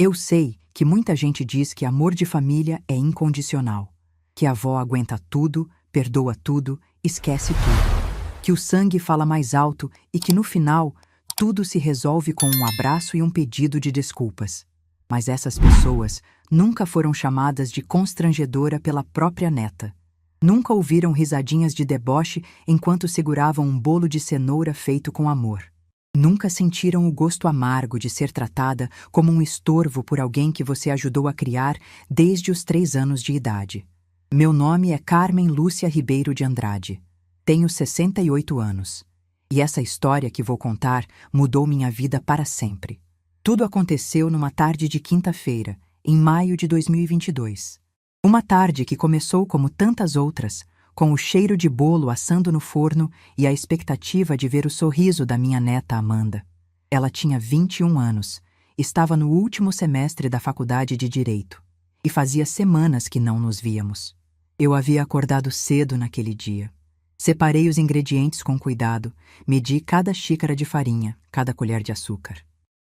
Eu sei que muita gente diz que amor de família é incondicional, que a avó aguenta tudo, perdoa tudo, esquece tudo, que o sangue fala mais alto e que no final tudo se resolve com um abraço e um pedido de desculpas. Mas essas pessoas nunca foram chamadas de constrangedora pela própria neta. Nunca ouviram risadinhas de deboche enquanto seguravam um bolo de cenoura feito com amor. Nunca sentiram o gosto amargo de ser tratada como um estorvo por alguém que você ajudou a criar desde os 3 anos de idade. Meu nome é Carmen Lúcia Ribeiro de Andrade. Tenho 68 anos. E essa história que vou contar mudou minha vida para sempre. Tudo aconteceu numa tarde de quinta-feira, em maio de 2022. Uma tarde que começou como tantas outras, com o cheiro de bolo assando no forno e a expectativa de ver o sorriso da minha neta Amanda. Ela tinha 21 anos, estava no último semestre da faculdade de Direito, e fazia semanas que não nos víamos. Eu havia acordado cedo naquele dia. Separei os ingredientes com cuidado, medi cada xícara de farinha, cada colher de açúcar.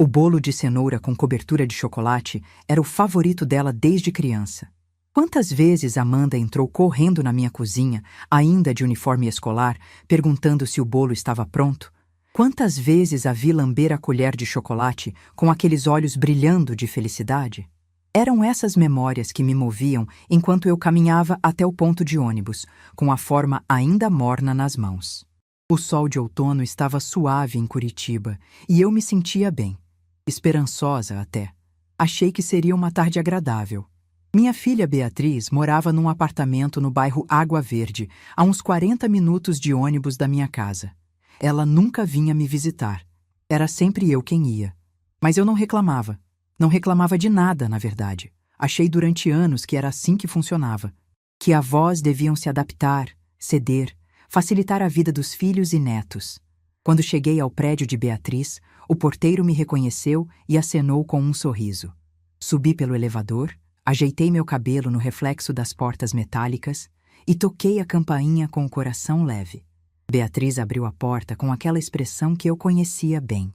O bolo de cenoura com cobertura de chocolate era o favorito dela desde criança. Quantas vezes Amanda entrou correndo na minha cozinha, ainda de uniforme escolar, perguntando se o bolo estava pronto? Quantas vezes a vi lamber a colher de chocolate com aqueles olhos brilhando de felicidade? Eram essas memórias que me moviam enquanto eu caminhava até o ponto de ônibus, com a forma ainda morna nas mãos. O sol de outono estava suave em Curitiba e eu me sentia bem, esperançosa até. Achei que seria uma tarde agradável. Minha filha Beatriz morava num apartamento no bairro Água Verde, a uns 40 minutos de ônibus da minha casa. Ela nunca vinha me visitar. Era sempre eu quem ia. Mas eu não reclamava. Não reclamava de nada, na verdade. Achei durante anos que era assim que funcionava. Que avós deviam se adaptar, ceder, facilitar a vida dos filhos e netos. Quando cheguei ao prédio de Beatriz, o porteiro me reconheceu e acenou com um sorriso. Subi pelo elevador, ajeitei meu cabelo no reflexo das portas metálicas e toquei a campainha com o coração leve. Beatriz abriu a porta com aquela expressão que eu conhecia bem.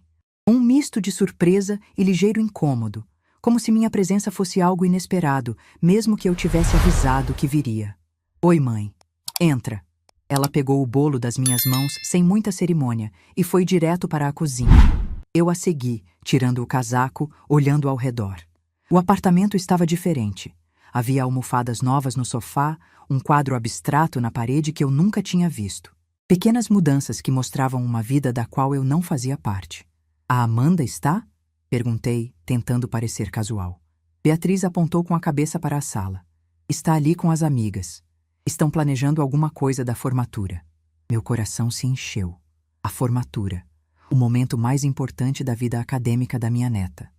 Um misto de surpresa e ligeiro incômodo, como se minha presença fosse algo inesperado, mesmo que eu tivesse avisado que viria. Oi, mãe. Entra. Ela pegou o bolo das minhas mãos sem muita cerimônia e foi direto para a cozinha. Eu a segui, tirando o casaco, olhando ao redor. O apartamento estava diferente. Havia almofadas novas no sofá, um quadro abstrato na parede que eu nunca tinha visto. Pequenas mudanças que mostravam uma vida da qual eu não fazia parte. A Amanda está? Perguntei, tentando parecer casual. Beatriz apontou com a cabeça para a sala. Está ali com as amigas. Estão planejando alguma coisa da formatura. Meu coração se encheu. A formatura. O momento mais importante da vida acadêmica da minha neta.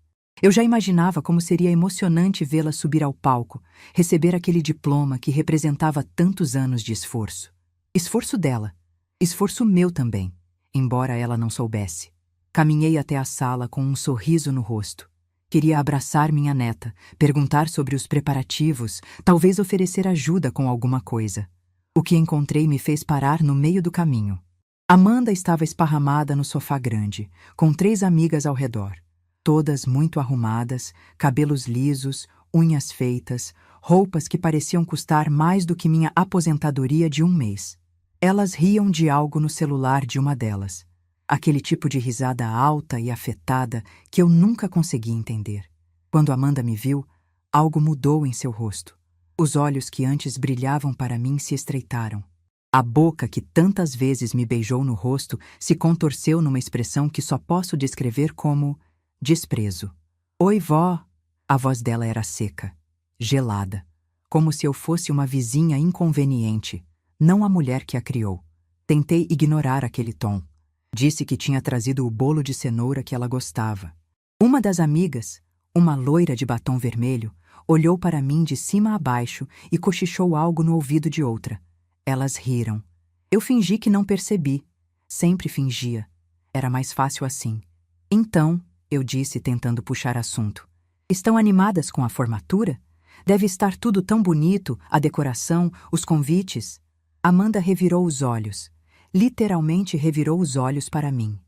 Eu já imaginava como seria emocionante vê-la subir ao palco, receber aquele diploma que representava tantos anos de esforço. Esforço dela. Esforço meu também, embora ela não soubesse. Caminhei até a sala com um sorriso no rosto. Queria abraçar minha neta, perguntar sobre os preparativos, talvez oferecer ajuda com alguma coisa. O que encontrei me fez parar no meio do caminho. Amanda estava esparramada no sofá grande, com 3 amigas ao redor. Todas muito arrumadas, cabelos lisos, unhas feitas, roupas que pareciam custar mais do que minha aposentadoria de 1 mês. Elas riam de algo no celular de uma delas. Aquele tipo de risada alta e afetada que eu nunca consegui entender. Quando Amanda me viu, algo mudou em seu rosto. Os olhos que antes brilhavam para mim se estreitaram. A boca que tantas vezes me beijou no rosto se contorceu numa expressão que só posso descrever como desprezo. Oi, vó. A voz dela era seca, gelada, como se eu fosse uma vizinha inconveniente, não a mulher que a criou. Tentei ignorar aquele tom. Disse que tinha trazido o bolo de cenoura que ela gostava. Uma das amigas, uma loira de batom vermelho, olhou para mim de cima a baixo e cochichou algo no ouvido de outra. Elas riram. Eu fingi que não percebi. Sempre fingia. Era mais fácil assim. Então, eu disse tentando puxar assunto. Estão animadas com a formatura? Deve estar tudo tão bonito, a decoração, os convites. Amanda revirou os olhos. Literalmente revirou os olhos para mim.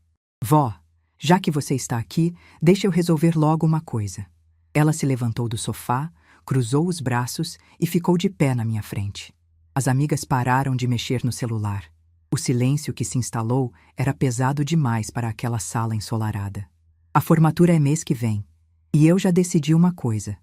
Vó, já que você está aqui, deixa eu resolver logo uma coisa. Ela se levantou do sofá, cruzou os braços e ficou de pé na minha frente. As amigas pararam de mexer no celular. O silêncio que se instalou era pesado demais para aquela sala ensolarada. A formatura é mês que vem, e eu já decidi uma coisa.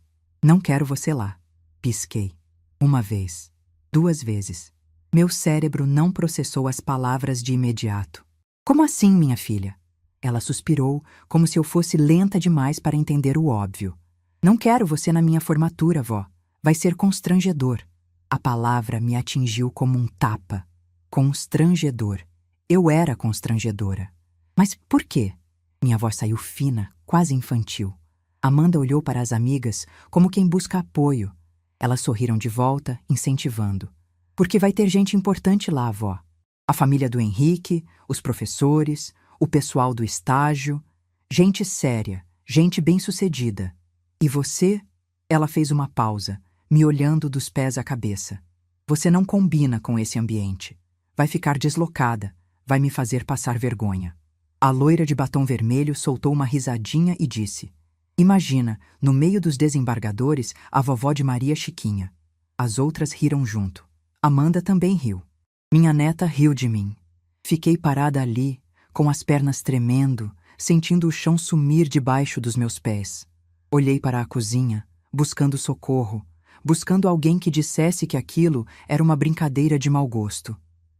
Não quero você lá. Pisquei. Uma vez. 2 vezes. Meu cérebro não processou as palavras de imediato. Como assim, minha filha? Ela suspirou, como se eu fosse lenta demais para entender o óbvio. Não quero você na minha formatura, vó. Vai ser constrangedor. A palavra me atingiu como um tapa. Constrangedor. Eu era constrangedora. Mas por quê? Minha voz saiu fina, quase infantil. Amanda olhou para as amigas como quem busca apoio. Elas sorriram de volta, incentivando. Porque vai ter gente importante lá, vó. A família do Henrique, os professores, o pessoal do estágio. Gente séria, gente bem-sucedida. E você? Ela fez uma pausa, me olhando dos pés à cabeça. Você não combina com esse ambiente. Vai ficar deslocada, vai me fazer passar vergonha. A loira de batom vermelho soltou uma risadinha e disse: Imagina, no meio dos desembargadores, a vovó de Maria Chiquinha. As outras riram junto. Amanda também riu. Minha neta riu de mim. Fiquei parada ali, com as pernas tremendo, sentindo o chão sumir debaixo dos meus pés. Olhei para a cozinha, buscando socorro, buscando alguém que dissesse que aquilo era uma brincadeira de mau gosto.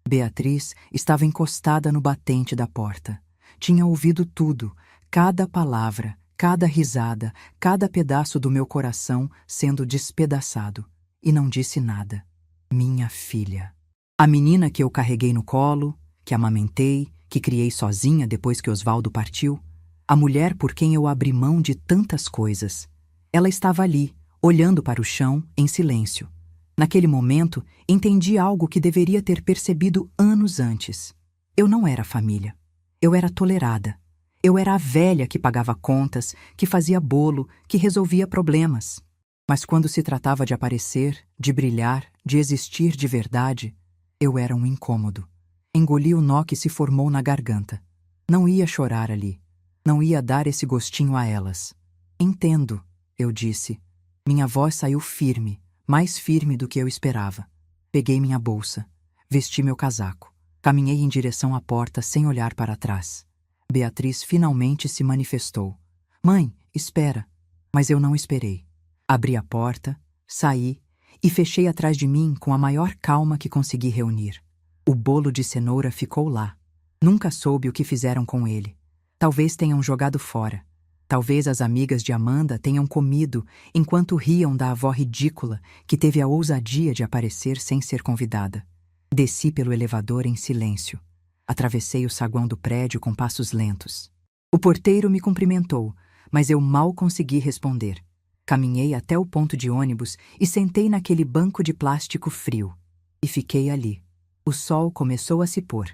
Beatriz estava encostada no batente da porta. Tinha ouvido tudo, cada palavra, cada risada, cada pedaço do meu coração sendo despedaçado. E não disse nada. Minha filha. A menina que eu carreguei no colo, que amamentei, que criei sozinha depois que Osvaldo partiu. A mulher por quem eu abri mão de tantas coisas. Ela estava ali, olhando para o chão, em silêncio. Naquele momento, entendi algo que deveria ter percebido anos antes. Eu não era família. Eu era tolerada. Eu era a velha que pagava contas, que fazia bolo, que resolvia problemas. Mas quando se tratava de aparecer, de brilhar, de existir de verdade, eu era um incômodo. Engoli o nó que se formou na garganta. Não ia chorar ali. Não ia dar esse gostinho a elas. Entendo, eu disse. Minha voz saiu firme, mais firme do que eu esperava. Peguei minha bolsa. Vesti meu casaco. Caminhei em direção à porta sem olhar para trás. Beatriz finalmente se manifestou. Mãe, espera. Mas eu não esperei. Abri a porta, saí e fechei atrás de mim com a maior calma que consegui reunir. O bolo de cenoura ficou lá. Nunca soube o que fizeram com ele. Talvez tenham jogado fora. Talvez as amigas de Amanda tenham comido enquanto riam da avó ridícula que teve a ousadia de aparecer sem ser convidada. Desci pelo elevador em silêncio. Atravessei o saguão do prédio com passos lentos. O porteiro me cumprimentou, mas eu mal consegui responder. Caminhei até o ponto de ônibus e sentei naquele banco de plástico frio. E fiquei ali. O sol começou a se pôr.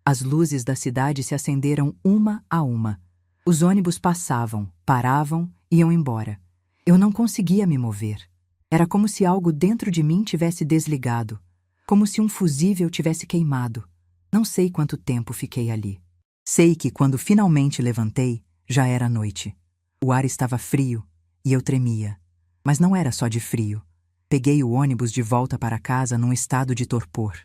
As luzes da cidade se acenderam uma a uma. Os ônibus passavam, paravam, iam embora. Eu não conseguia me mover. Era como se algo dentro de mim tivesse desligado. Como se um fusível tivesse queimado. Não sei quanto tempo fiquei ali. Sei que quando finalmente levantei, já era noite. O ar estava frio e eu tremia. Mas não era só de frio. Peguei o ônibus de volta para casa num estado de torpor.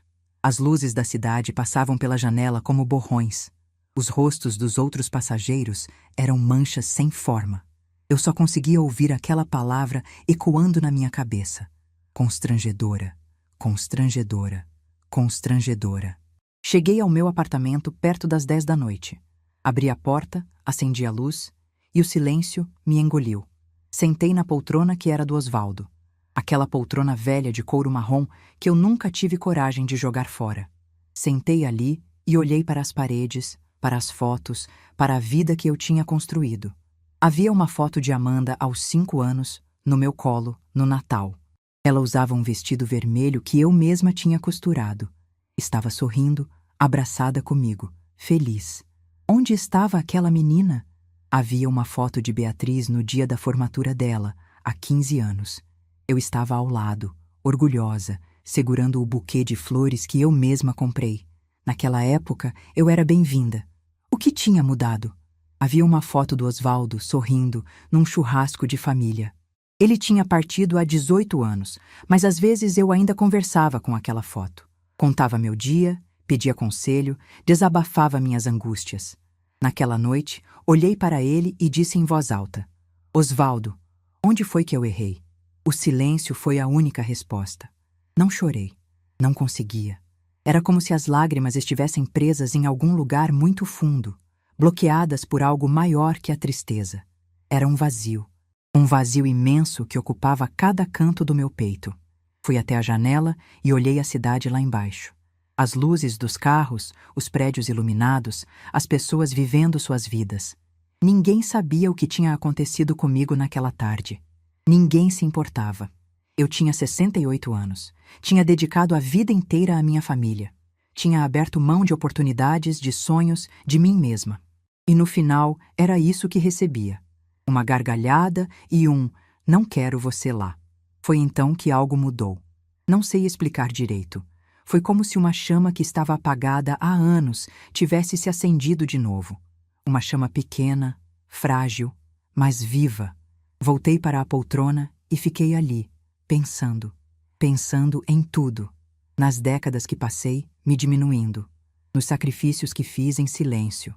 As luzes da cidade passavam pela janela como borrões. Os rostos dos outros passageiros eram manchas sem forma. Eu só conseguia ouvir aquela palavra ecoando na minha cabeça. Constrangedora, constrangedora, constrangedora. Cheguei ao meu apartamento perto das 10 da noite. Abri a porta, acendi a luz e o silêncio me engoliu. Sentei na poltrona que era do Osvaldo. Aquela poltrona velha de couro marrom que eu nunca tive coragem de jogar fora. Sentei ali e olhei para as paredes, para as fotos, para a vida que eu tinha construído. Havia uma foto de Amanda aos 5 anos, no meu colo, no Natal. Ela usava um vestido vermelho que eu mesma tinha costurado. Estava sorrindo, abraçada comigo, feliz. Onde estava aquela menina? Havia uma foto de Beatriz no dia da formatura dela, há 15 anos. Eu estava ao lado, orgulhosa, segurando o buquê de flores que eu mesma comprei. Naquela época, eu era bem-vinda. O que tinha mudado? Havia uma foto do Osvaldo sorrindo num churrasco de família. Ele tinha partido há 18 anos, mas às vezes eu ainda conversava com aquela foto. Contava meu dia, pedia conselho, desabafava minhas angústias. Naquela noite, olhei para ele e disse em voz alta: Osvaldo, onde foi que eu errei? O silêncio foi a única resposta. Não chorei. Não conseguia. Era como se as lágrimas estivessem presas em algum lugar muito fundo, bloqueadas por algo maior que a tristeza. Era um vazio imenso que ocupava cada canto do meu peito. Fui até a janela e olhei a cidade lá embaixo. As luzes dos carros, os prédios iluminados, as pessoas vivendo suas vidas. Ninguém sabia o que tinha acontecido comigo naquela tarde. Ninguém se importava. Eu tinha 68 anos. Tinha dedicado a vida inteira à minha família. Tinha aberto mão de oportunidades, de sonhos, de mim mesma. E no final, era isso que recebia. Uma gargalhada e um "não quero você lá". Foi então que algo mudou. Não sei explicar direito. Foi como se uma chama que estava apagada há anos tivesse se acendido de novo. Uma chama pequena, frágil, mas viva. Voltei para a poltrona e fiquei ali, pensando em tudo. Nas décadas que passei, me diminuindo. Nos sacrifícios que fiz em silêncio.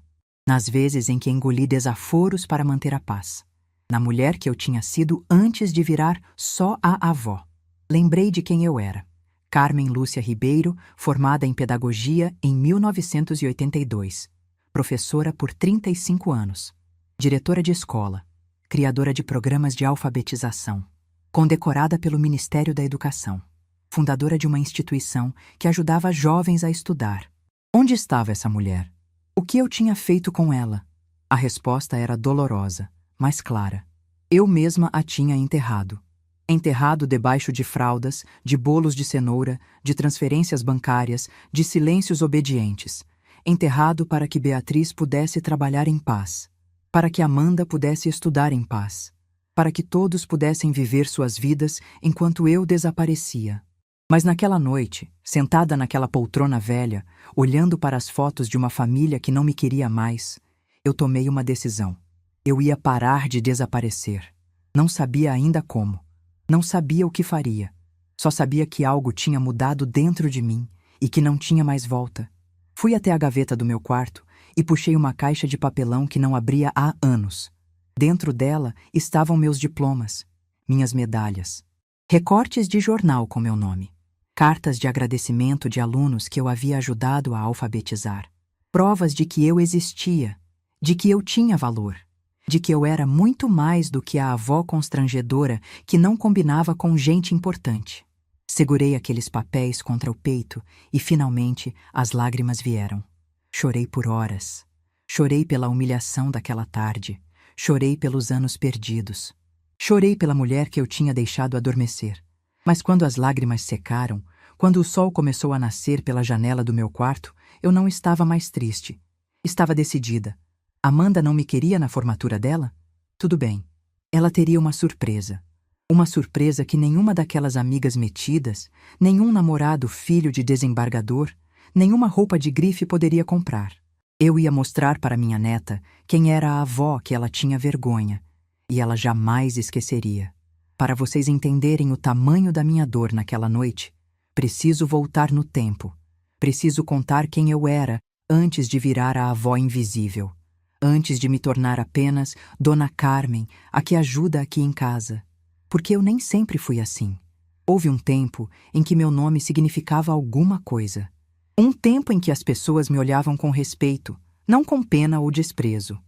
Nas vezes em que engoli desaforos para manter a paz. Na mulher que eu tinha sido antes de virar só a avó. Lembrei de quem eu era. Carmen Lúcia Ribeiro, formada em pedagogia em 1982. Professora por 35 anos. Diretora de escola. Criadora de programas de alfabetização. Condecorada pelo Ministério da Educação. Fundadora de uma instituição que ajudava jovens a estudar. Onde estava essa mulher? O que eu tinha feito com ela? A resposta era dolorosa, mas clara. Eu mesma a tinha enterrado. Enterrado debaixo de fraldas, de bolos de cenoura, de transferências bancárias, de silêncios obedientes. Enterrado para que Beatriz pudesse trabalhar em paz. Para que Amanda pudesse estudar em paz. Para que todos pudessem viver suas vidas enquanto eu desaparecia. Mas naquela noite, sentada naquela poltrona velha, olhando para as fotos de uma família que não me queria mais, eu tomei uma decisão. Eu ia parar de desaparecer. Não sabia ainda como. Não sabia o que faria. Só sabia que algo tinha mudado dentro de mim e que não tinha mais volta. Fui até a gaveta do meu quarto e puxei uma caixa de papelão que não abria há anos. Dentro dela estavam meus diplomas, minhas medalhas, recortes de jornal com meu nome, cartas de agradecimento de alunos que eu havia ajudado a alfabetizar, provas de que eu existia, de que eu tinha valor. De que eu era muito mais do que a avó constrangedora que não combinava com gente importante. Segurei aqueles papéis contra o peito e, finalmente, as lágrimas vieram. Chorei por horas. Chorei pela humilhação daquela tarde. Chorei pelos anos perdidos. Chorei pela mulher que eu tinha deixado adormecer. Mas quando as lágrimas secaram, quando o sol começou a nascer pela janela do meu quarto, eu não estava mais triste. Estava decidida. Amanda não me queria na formatura dela? Tudo bem. Ela teria uma surpresa. Uma surpresa que nenhuma daquelas amigas metidas, nenhum namorado filho de desembargador, nenhuma roupa de grife poderia comprar. Eu ia mostrar para minha neta quem era a avó que ela tinha vergonha, e ela jamais esqueceria. Para vocês entenderem o tamanho da minha dor naquela noite, preciso voltar no tempo. Preciso contar quem eu era antes de virar a avó invisível. Antes de me tornar apenas Dona Carmen, a que ajuda aqui em casa. Porque eu nem sempre fui assim. Houve um tempo em que meu nome significava alguma coisa. Um tempo em que as pessoas me olhavam com respeito, não com pena ou desprezo.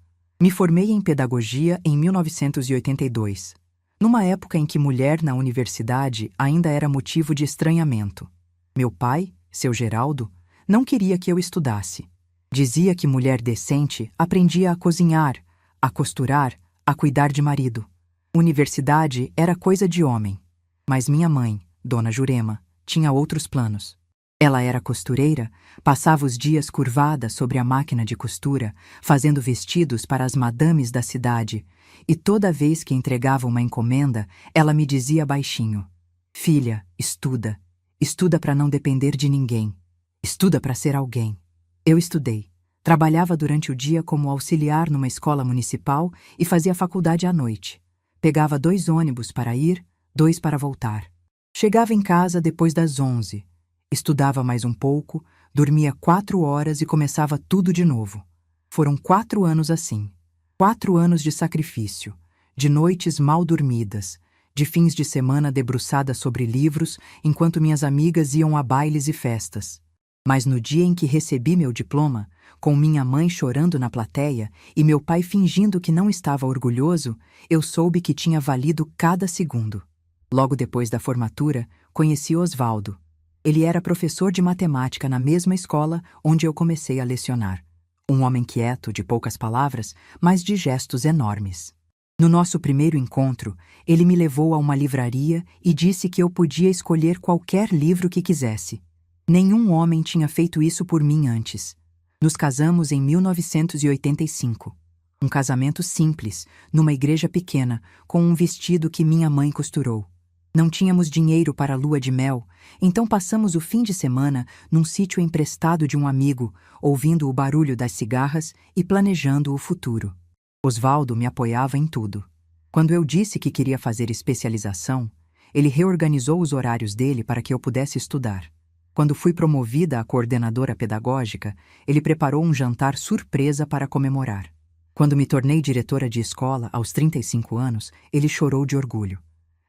Me formei em pedagogia em 1982, numa época em que mulher na universidade ainda era motivo de estranhamento. Meu pai, seu Geraldo, não queria que eu estudasse. Dizia que mulher decente aprendia a cozinhar, a costurar, a cuidar de marido. Universidade era coisa de homem. Mas minha mãe, Dona Jurema, tinha outros planos. Ela era costureira, passava os dias curvada sobre a máquina de costura, fazendo vestidos para as madames da cidade, e toda vez que entregava uma encomenda, ela me dizia baixinho: "Filha, estuda. Estuda para não depender de ninguém. Estuda para ser alguém." Eu estudei. Trabalhava durante o dia como auxiliar numa escola municipal e fazia faculdade à noite. Pegava 2 ônibus para ir, 2 para voltar. Chegava em casa depois das 11. Estudava mais um pouco, dormia 4 horas e começava tudo de novo. Foram 4 anos assim. 4 anos de sacrifício, de noites mal dormidas, de fins de semana debruçada sobre livros enquanto minhas amigas iam a bailes e festas. Mas no dia em que recebi meu diploma, com minha mãe chorando na plateia e meu pai fingindo que não estava orgulhoso, eu soube que tinha valido cada segundo. Logo depois da formatura, conheci Osvaldo. Ele era professor de matemática na mesma escola onde eu comecei a lecionar. Um homem quieto, de poucas palavras, mas de gestos enormes. No nosso primeiro encontro, ele me levou a uma livraria e disse que eu podia escolher qualquer livro que quisesse. Nenhum homem tinha feito isso por mim antes. Nos casamos em 1985. Um casamento simples, numa igreja pequena, com um vestido que minha mãe costurou. Não tínhamos dinheiro para a lua de mel, então passamos o fim de semana num sítio emprestado de um amigo, ouvindo o barulho das cigarras e planejando o futuro. Osvaldo me apoiava em tudo. Quando eu disse que queria fazer especialização, ele reorganizou os horários dele para que eu pudesse estudar. Quando fui promovida a coordenadora pedagógica, ele preparou um jantar surpresa para comemorar. Quando me tornei diretora de escola, aos 35 anos, ele chorou de orgulho.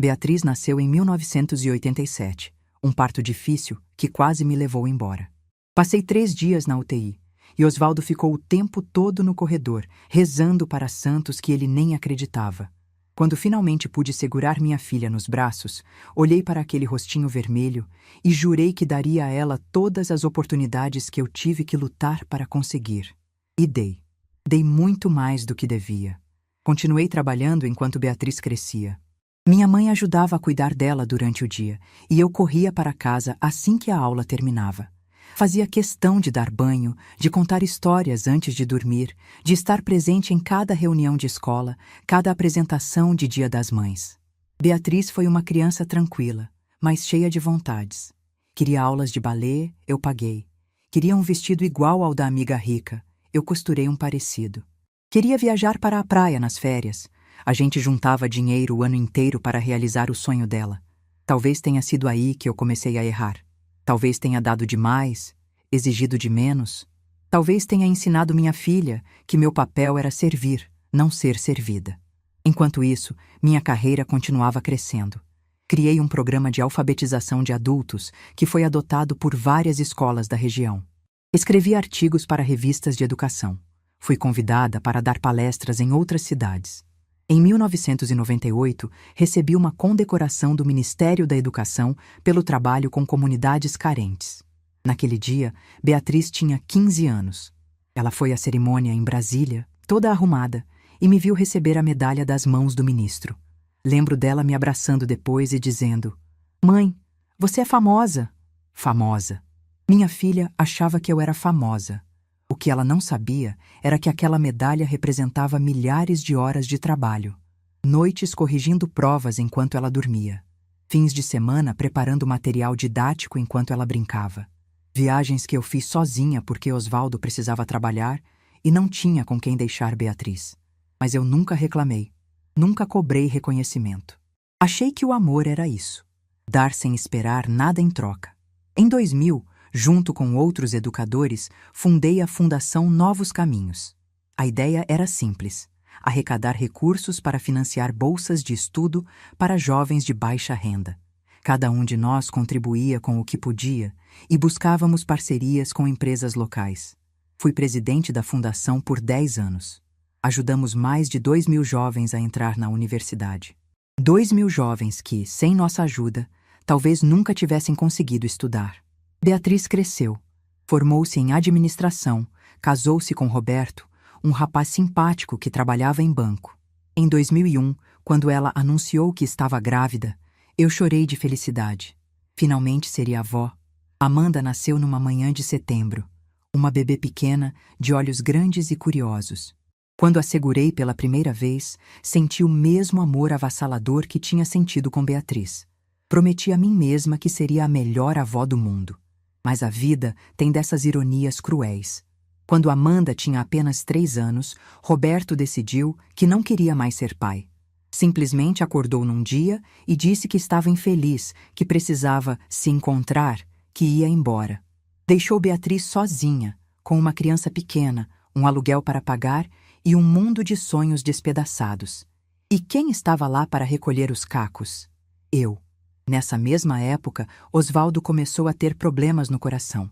Beatriz nasceu em 1987, um parto difícil que quase me levou embora. Passei 3 dias na UTI, e Osvaldo ficou o tempo todo no corredor, rezando para santos que ele nem acreditava. Quando finalmente pude segurar minha filha nos braços, olhei para aquele rostinho vermelho e jurei que daria a ela todas as oportunidades que eu tive que lutar para conseguir. E dei. Dei muito mais do que devia. Continuei trabalhando enquanto Beatriz crescia. Minha mãe ajudava a cuidar dela durante o dia, e eu corria para casa assim que a aula terminava. Fazia questão de dar banho, de contar histórias antes de dormir, de estar presente em cada reunião de escola, cada apresentação de Dia das Mães. Beatriz foi uma criança tranquila, mas cheia de vontades. Queria aulas de balé, eu paguei. Queria um vestido igual ao da amiga rica, eu costurei um parecido. Queria viajar para a praia nas férias. A gente juntava dinheiro o ano inteiro para realizar o sonho dela. Talvez tenha sido aí que eu comecei a errar. Talvez tenha dado demais, exigido de menos. Talvez tenha ensinado minha filha que meu papel era servir, não ser servida. Enquanto isso, minha carreira continuava crescendo. Criei um programa de alfabetização de adultos que foi adotado por várias escolas da região. Escrevi artigos para revistas de educação. Fui convidada para dar palestras em outras cidades. Em 1998, recebi uma condecoração do Ministério da Educação pelo trabalho com comunidades carentes. Naquele dia, Beatriz tinha 15 anos. Ela foi à cerimônia em Brasília, toda arrumada, e me viu receber a medalha das mãos do ministro. Lembro dela me abraçando depois e dizendo: "Mãe, você é famosa." Famosa. Minha filha achava que eu era famosa. O que ela não sabia era que aquela medalha representava milhares de horas de trabalho. Noites corrigindo provas enquanto ela dormia. Fins de semana preparando material didático enquanto ela brincava. Viagens que eu fiz sozinha porque Osvaldo precisava trabalhar e não tinha com quem deixar Beatriz. Mas eu nunca reclamei. Nunca cobrei reconhecimento. Achei que o amor era isso. Dar sem esperar nada em troca. Em 2000, junto com outros educadores, fundei a Fundação Novos Caminhos. A ideia era simples: arrecadar recursos para financiar bolsas de estudo para jovens de baixa renda. Cada um de nós contribuía com o que podia e buscávamos parcerias com empresas locais. Fui presidente da fundação por 10 anos. Ajudamos mais de 2.000 jovens a entrar na universidade. 2.000 jovens que, sem nossa ajuda, talvez nunca tivessem conseguido estudar. Beatriz cresceu, formou-se em administração, casou-se com Roberto, um rapaz simpático que trabalhava em banco. Em 2001, quando ela anunciou que estava grávida, eu chorei de felicidade. Finalmente seria avó. Amanda nasceu numa manhã de setembro, uma bebê pequena, de olhos grandes e curiosos. Quando a segurei pela primeira vez, senti o mesmo amor avassalador que tinha sentido com Beatriz. Prometi a mim mesma que seria a melhor avó do mundo. Mas a vida tem dessas ironias cruéis. Quando Amanda tinha apenas 3 anos, Roberto decidiu que não queria mais ser pai. Simplesmente acordou num dia e disse que estava infeliz, que precisava se encontrar, que ia embora. Deixou Beatriz sozinha, com uma criança pequena, um aluguel para pagar e um mundo de sonhos despedaçados. E quem estava lá para recolher os cacos? Eu. Nessa mesma época, Osvaldo começou a ter problemas no coração.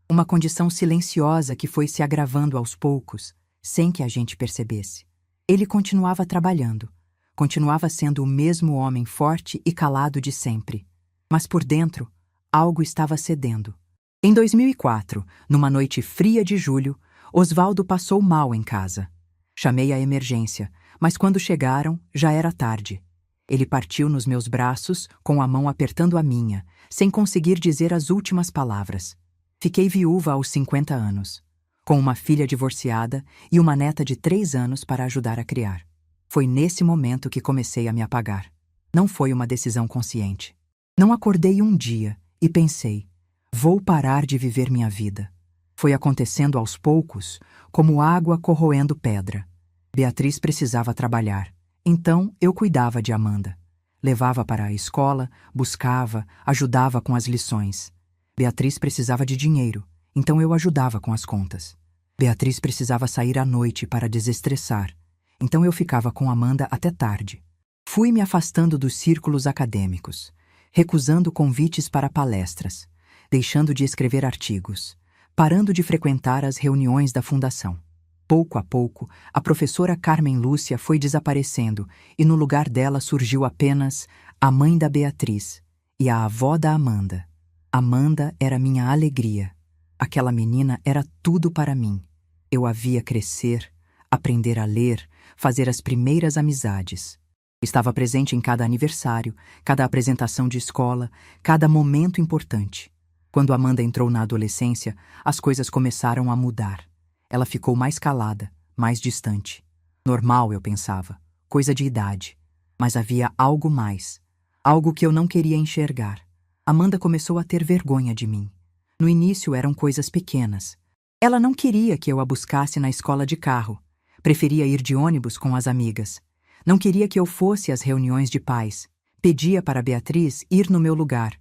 Uma condição silenciosa que foi se agravando aos poucos, sem que a gente percebesse. Ele continuava trabalhando. Continuava sendo o mesmo homem forte e calado de sempre. Mas por dentro, algo estava cedendo. Em 2004, numa noite fria de julho, Osvaldo passou mal em casa. Chamei a emergência, mas quando chegaram, já era tarde. Ele partiu nos meus braços, com a mão apertando a minha, sem conseguir dizer as últimas palavras. Fiquei viúva aos 50 anos, com uma filha divorciada e uma neta de 3 anos para ajudar a criar. Foi nesse momento que comecei a me apagar. Não foi uma decisão consciente. Não acordei um dia e pensei, vou parar de viver minha vida. Foi acontecendo aos poucos, como água corroendo pedra. Beatriz precisava trabalhar, então eu cuidava de Amanda. Levava para a escola, buscava, ajudava com as lições. Beatriz precisava de dinheiro, então eu ajudava com as contas. Beatriz precisava sair à noite para desestressar, então eu ficava com Amanda até tarde. Fui me afastando dos círculos acadêmicos, recusando convites para palestras, deixando de escrever artigos, parando de frequentar as reuniões da fundação. Pouco a pouco, a professora Carmen Lúcia foi desaparecendo e no lugar dela surgiu apenas a mãe da Beatriz e a avó da Amanda. Amanda era minha alegria. Aquela menina era tudo para mim. Eu a via crescer, aprender a ler, fazer as primeiras amizades. Estava presente em cada aniversário, cada apresentação de escola, cada momento importante. Quando Amanda entrou na adolescência, as coisas começaram a mudar. Ela ficou mais calada, mais distante. Normal, eu pensava, coisa de idade. Mas havia algo mais, algo que eu não queria enxergar. Amanda começou a ter vergonha de mim. No início eram coisas pequenas. Ela não queria que eu a buscasse na escola de carro. Preferia ir de ônibus com as amigas. Não queria que eu fosse às reuniões de pais. Pedia para Beatriz ir no meu lugar.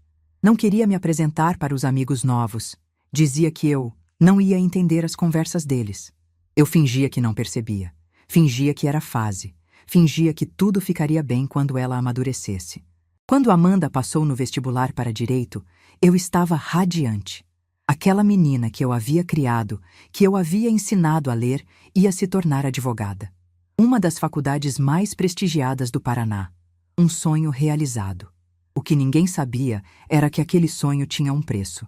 Não queria me apresentar para os amigos novos. Dizia que eu não ia entender as conversas deles. Eu fingia que não percebia. Fingia que era fase. Fingia que tudo ficaria bem quando ela amadurecesse. Quando Amanda passou no vestibular para Direito, eu estava radiante. Aquela menina que eu havia criado, que eu havia ensinado a ler, ia se tornar advogada. Uma das faculdades mais prestigiadas do Paraná. Um sonho realizado. O que ninguém sabia era que aquele sonho tinha um preço.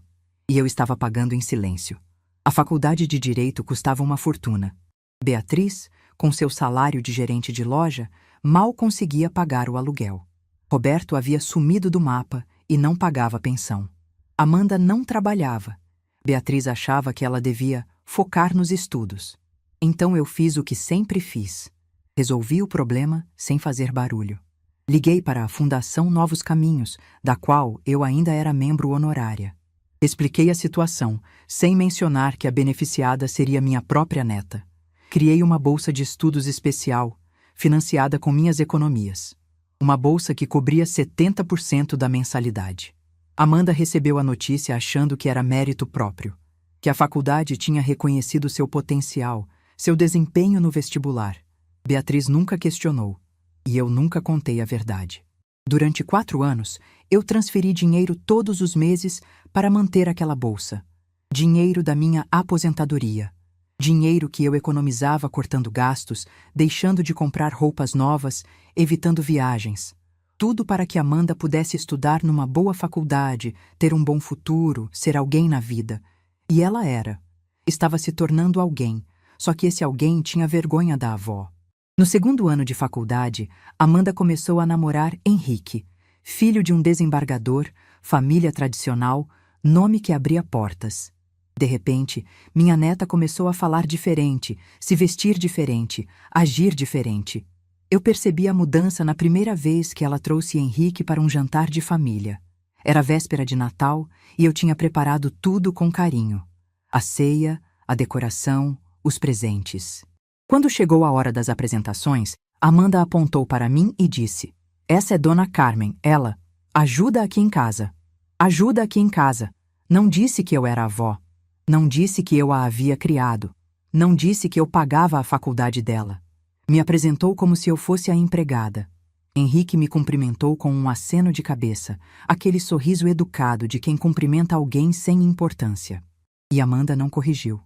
E eu estava pagando em silêncio. A faculdade de Direito custava uma fortuna. Beatriz, com seu salário de gerente de loja, mal conseguia pagar o aluguel. Roberto havia sumido do mapa e não pagava pensão. Amanda não trabalhava. Beatriz achava que ela devia focar nos estudos. Então eu fiz o que sempre fiz. Resolvi o problema sem fazer barulho. Liguei para a Fundação Novos Caminhos, da qual eu ainda era membro honorária. Expliquei a situação, sem mencionar que a beneficiada seria minha própria neta. Criei uma bolsa de estudos especial, financiada com minhas economias. Uma bolsa que cobria 70% da mensalidade. Amanda recebeu a notícia achando que era mérito próprio, que a faculdade tinha reconhecido seu potencial, seu desempenho no vestibular. Beatriz nunca questionou, e eu nunca contei a verdade. Durante 4 anos, eu transferi dinheiro todos os meses para manter aquela bolsa. Dinheiro da minha aposentadoria. Dinheiro que eu economizava cortando gastos, deixando de comprar roupas novas, evitando viagens. Tudo para que Amanda pudesse estudar numa boa faculdade, ter um bom futuro, ser alguém na vida. E ela era. Estava se tornando alguém, só que esse alguém tinha vergonha da avó. No 2º ano de faculdade, Amanda começou a namorar Henrique, filho de um desembargador, família tradicional, nome que abria portas. De repente, minha neta começou a falar diferente, se vestir diferente, agir diferente. Eu percebi a mudança na primeira vez que ela trouxe Henrique para um jantar de família. Era véspera de Natal e eu tinha preparado tudo com carinho. A ceia, a decoração, os presentes. Quando chegou a hora das apresentações, Amanda apontou para mim e disse: "Essa é Dona Carmen, ela. Ajuda aqui em casa. Ajuda aqui em casa." Não disse que eu era avó. Não disse que eu a havia criado. Não disse que eu pagava a faculdade dela. Me apresentou como se eu fosse a empregada. Henrique me cumprimentou com um aceno de cabeça, aquele sorriso educado de quem cumprimenta alguém sem importância. E Amanda não corrigiu.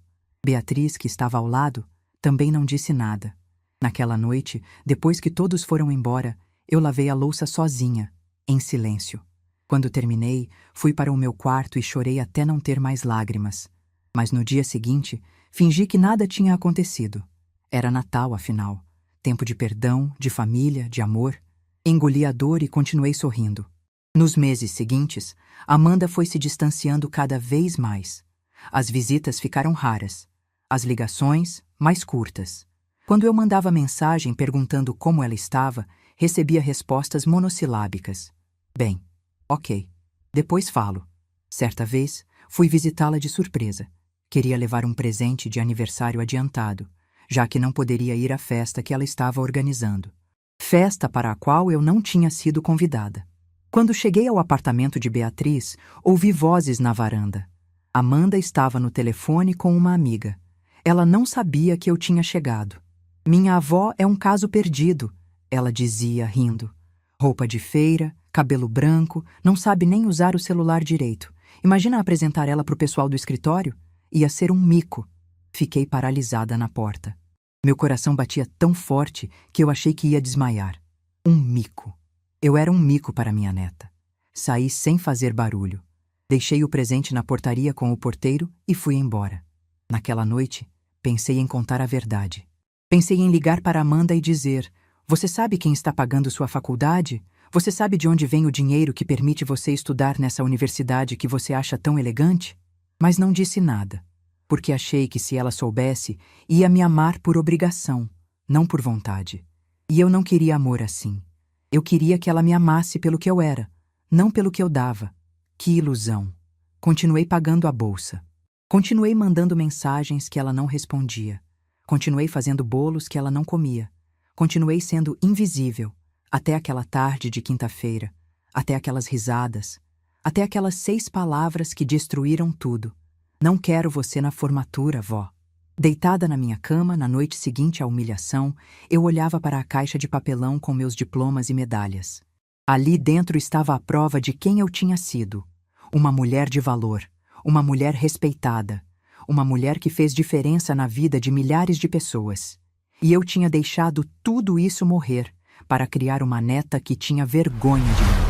Beatriz, que estava ao lado, também não disse nada. Naquela noite, depois que todos foram embora, eu lavei a louça sozinha, em silêncio. Quando terminei, fui para o meu quarto e chorei até não ter mais lágrimas. Mas no dia seguinte, fingi que nada tinha acontecido. Era Natal, afinal. Tempo de perdão, de família, de amor. Engoli a dor e continuei sorrindo. Nos meses seguintes, Amanda foi se distanciando cada vez mais. As visitas ficaram raras. As ligações, mais curtas. Quando eu mandava mensagem perguntando como ela estava, recebia respostas monossilábicas. Bem, ok. Depois falo. Certa vez, fui visitá-la de surpresa. Queria levar um presente de aniversário adiantado, já que não poderia ir à festa que ela estava organizando. Festa para a qual eu não tinha sido convidada. Quando cheguei ao apartamento de Beatriz, ouvi vozes na varanda. Amanda estava no telefone com uma amiga. Ela não sabia que eu tinha chegado. "Minha avó é um caso perdido", ela dizia, rindo. Roupa de feira, cabelo branco, não sabe nem usar o celular direito. Imagina apresentar ela para o pessoal do escritório? Ia ser um mico. Fiquei paralisada na porta. Meu coração batia tão forte que eu achei que ia desmaiar. Um mico. Eu era um mico para minha neta. Saí sem fazer barulho. Deixei o presente na portaria com o porteiro e fui embora. Naquela noite, pensei em contar a verdade. Pensei em ligar para Amanda e dizer: "Você sabe quem está pagando sua faculdade? Você sabe de onde vem o dinheiro que permite você estudar nessa universidade que você acha tão elegante?" Mas não disse nada, porque achei que se ela soubesse, ia me amar por obrigação, não por vontade. E eu não queria amor assim. Eu queria que ela me amasse pelo que eu era, não pelo que eu dava. Que ilusão. Continuei pagando a bolsa. Continuei mandando mensagens que ela não respondia. Continuei fazendo bolos que ela não comia. Continuei sendo invisível, até aquela tarde de quinta-feira, até aquelas risadas, até aquelas 6 palavras que destruíram tudo. "Não quero você na formatura, vó." Deitada na minha cama, na noite seguinte à humilhação, eu olhava para a caixa de papelão com meus diplomas e medalhas. Ali dentro estava a prova de quem eu tinha sido. Uma mulher de valor, uma mulher respeitada, uma mulher que fez diferença na vida de milhares de pessoas. E eu tinha deixado tudo isso morrer para criar uma neta que tinha vergonha de mim.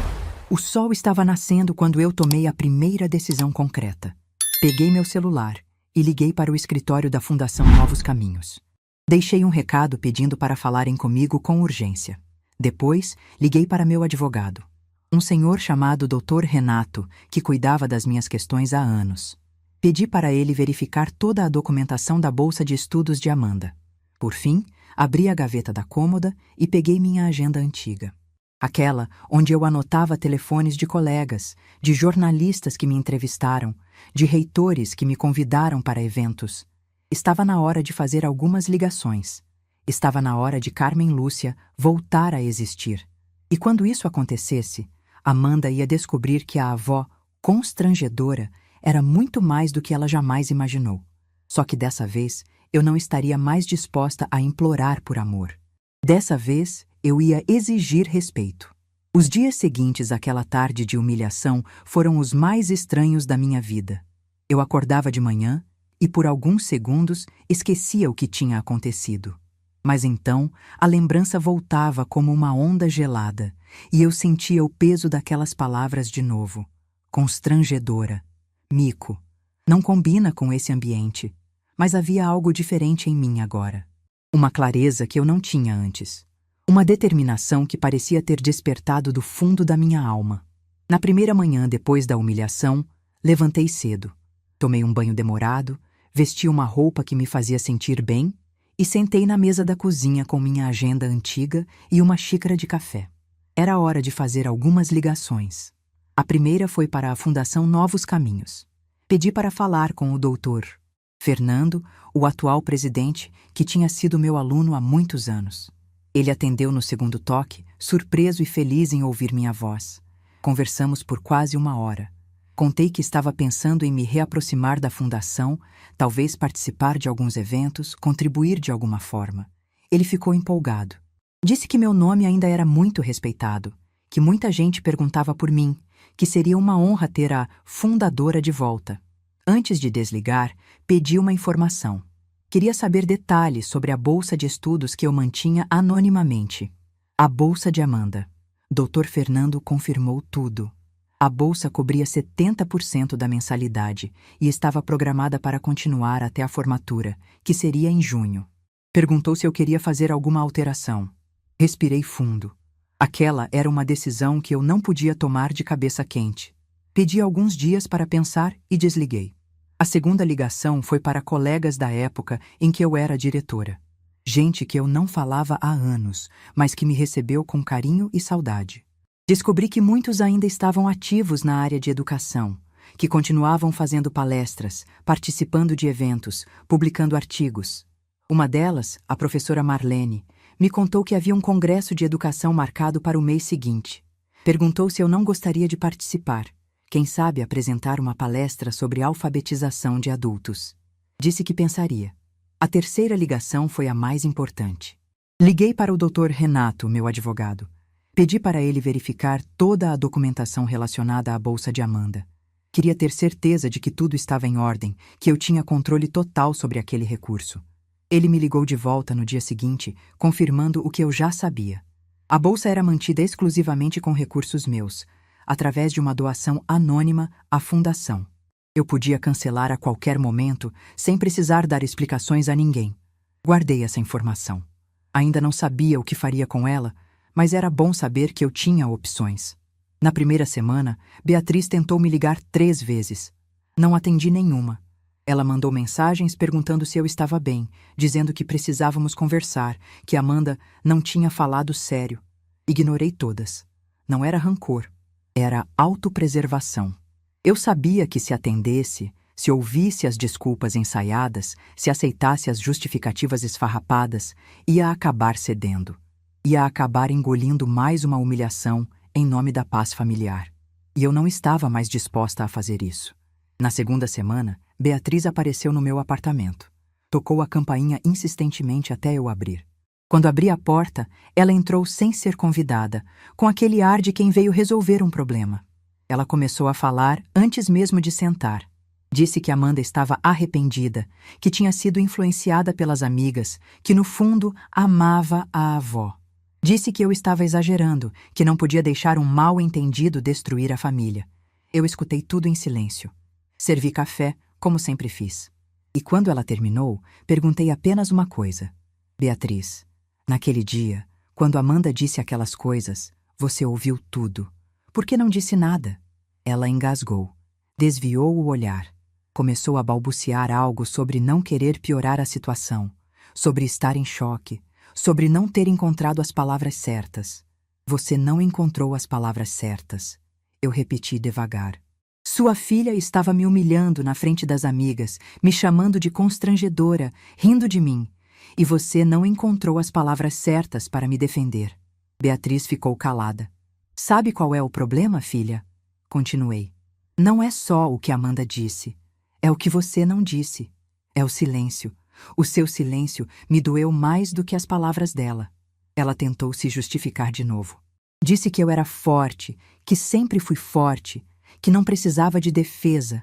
O sol estava nascendo quando eu tomei a primeira decisão concreta. Peguei meu celular e liguei para o escritório da Fundação Novos Caminhos. Deixei um recado pedindo para falarem comigo com urgência. Depois, liguei para meu advogado, um senhor chamado Dr. Renato, que cuidava das minhas questões há anos. Pedi para ele verificar toda a documentação da bolsa de estudos de Amanda. Por fim, abri a gaveta da cômoda e peguei minha agenda antiga. Aquela onde eu anotava telefones de colegas, de jornalistas que me entrevistaram, de reitores que me convidaram para eventos. Estava na hora de fazer algumas ligações. Estava na hora de Carmen Lúcia voltar a existir. E quando isso acontecesse, Amanda ia descobrir que a avó, constrangedora, era muito mais do que ela jamais imaginou. Só que dessa vez, eu não estaria mais disposta a implorar por amor. Dessa vez, eu ia exigir respeito. Os dias seguintes àquela tarde de humilhação foram os mais estranhos da minha vida. Eu acordava de manhã e, por alguns segundos, esquecia o que tinha acontecido. Mas então, a lembrança voltava como uma onda gelada, e eu sentia o peso daquelas palavras de novo. Constrangedora. Mico. Não combina com esse ambiente, mas havia algo diferente em mim agora. Uma clareza que eu não tinha antes. Uma determinação que parecia ter despertado do fundo da minha alma. Na primeira manhã depois da humilhação, levantei cedo. Tomei um banho demorado, vesti uma roupa que me fazia sentir bem e sentei na mesa da cozinha com minha agenda antiga e uma xícara de café. Era hora de fazer algumas ligações. A primeira foi para a Fundação Novos Caminhos. Pedi para falar com o doutor. Fernando, o atual presidente, que tinha sido meu aluno há muitos anos. Ele atendeu no segundo toque, surpreso e feliz em ouvir minha voz. Conversamos por quase 1 hora. Contei que estava pensando em me reaproximar da fundação, talvez participar de alguns eventos, contribuir de alguma forma. Ele ficou empolgado. Disse que meu nome ainda era muito respeitado, que muita gente perguntava por mim, que seria uma honra ter a fundadora de volta. Antes de desligar, pedi uma informação. Queria saber detalhes sobre a bolsa de estudos que eu mantinha anonimamente. A bolsa de Amanda. Dr. Fernando confirmou tudo. A bolsa cobria 70% da mensalidade e estava programada para continuar até a formatura, que seria em junho. Perguntou se eu queria fazer alguma alteração. Respirei fundo. Aquela era uma decisão que eu não podia tomar de cabeça quente. Pedi alguns dias para pensar e desliguei. A segunda ligação foi para colegas da época em que eu era diretora. Gente que eu não falava há anos, mas que me recebeu com carinho e saudade. Descobri que muitos ainda estavam ativos na área de educação, que continuavam fazendo palestras, participando de eventos, publicando artigos. Uma delas, a professora Marlene, me contou que havia um congresso de educação marcado para o mês seguinte. Perguntou se eu não gostaria de participar, quem sabe apresentar uma palestra sobre alfabetização de adultos. Disse que pensaria. A terceira ligação foi a mais importante. Liguei para o Dr. Renato, meu advogado. Pedi para ele verificar toda a documentação relacionada à bolsa de Amanda. Queria ter certeza de que tudo estava em ordem, que eu tinha controle total sobre aquele recurso. Ele me ligou de volta no dia seguinte, confirmando o que eu já sabia. A bolsa era mantida exclusivamente com recursos meus, através de uma doação anônima à fundação. Eu podia cancelar a qualquer momento, sem precisar dar explicações a ninguém. Guardei essa informação. Ainda não sabia o que faria com ela, mas era bom saber que eu tinha opções. Na primeira semana, Beatriz tentou me ligar 3 vezes. Não atendi nenhuma. Ela mandou mensagens perguntando se eu estava bem, dizendo que precisávamos conversar, que Amanda não tinha falado sério. Ignorei todas. Não era rancor, era autopreservação. Eu sabia que se atendesse, se ouvisse as desculpas ensaiadas, se aceitasse as justificativas esfarrapadas, ia acabar cedendo. Ia acabar engolindo mais uma humilhação em nome da paz familiar. E eu não estava mais disposta a fazer isso. Na segunda semana, Beatriz apareceu no meu apartamento. Tocou a campainha insistentemente até eu abrir. Quando abri a porta, ela entrou sem ser convidada, com aquele ar de quem veio resolver um problema. Ela começou a falar antes mesmo de sentar. Disse que Amanda estava arrependida, que tinha sido influenciada pelas amigas, que no fundo amava a avó. Disse que eu estava exagerando, que não podia deixar um mal-entendido destruir a família. Eu escutei tudo em silêncio. Servi café, como sempre fiz. E quando ela terminou, perguntei apenas uma coisa. Beatriz, naquele dia, quando Amanda disse aquelas coisas, você ouviu tudo. Por que não disse nada? Ela engasgou. Desviou o olhar. Começou a balbuciar algo sobre não querer piorar a situação, sobre estar em choque, sobre não ter encontrado as palavras certas. Você não encontrou as palavras certas. Eu repeti devagar. Sua filha estava me humilhando na frente das amigas, me chamando de constrangedora, rindo de mim. E você não encontrou as palavras certas para me defender. Beatriz ficou calada. Sabe qual é o problema, filha? Continuei. Não é só o que Amanda disse. É o que você não disse. É o silêncio. O seu silêncio me doeu mais do que as palavras dela. Ela tentou se justificar de novo. Disse que eu era forte, que sempre fui forte, que não precisava de defesa.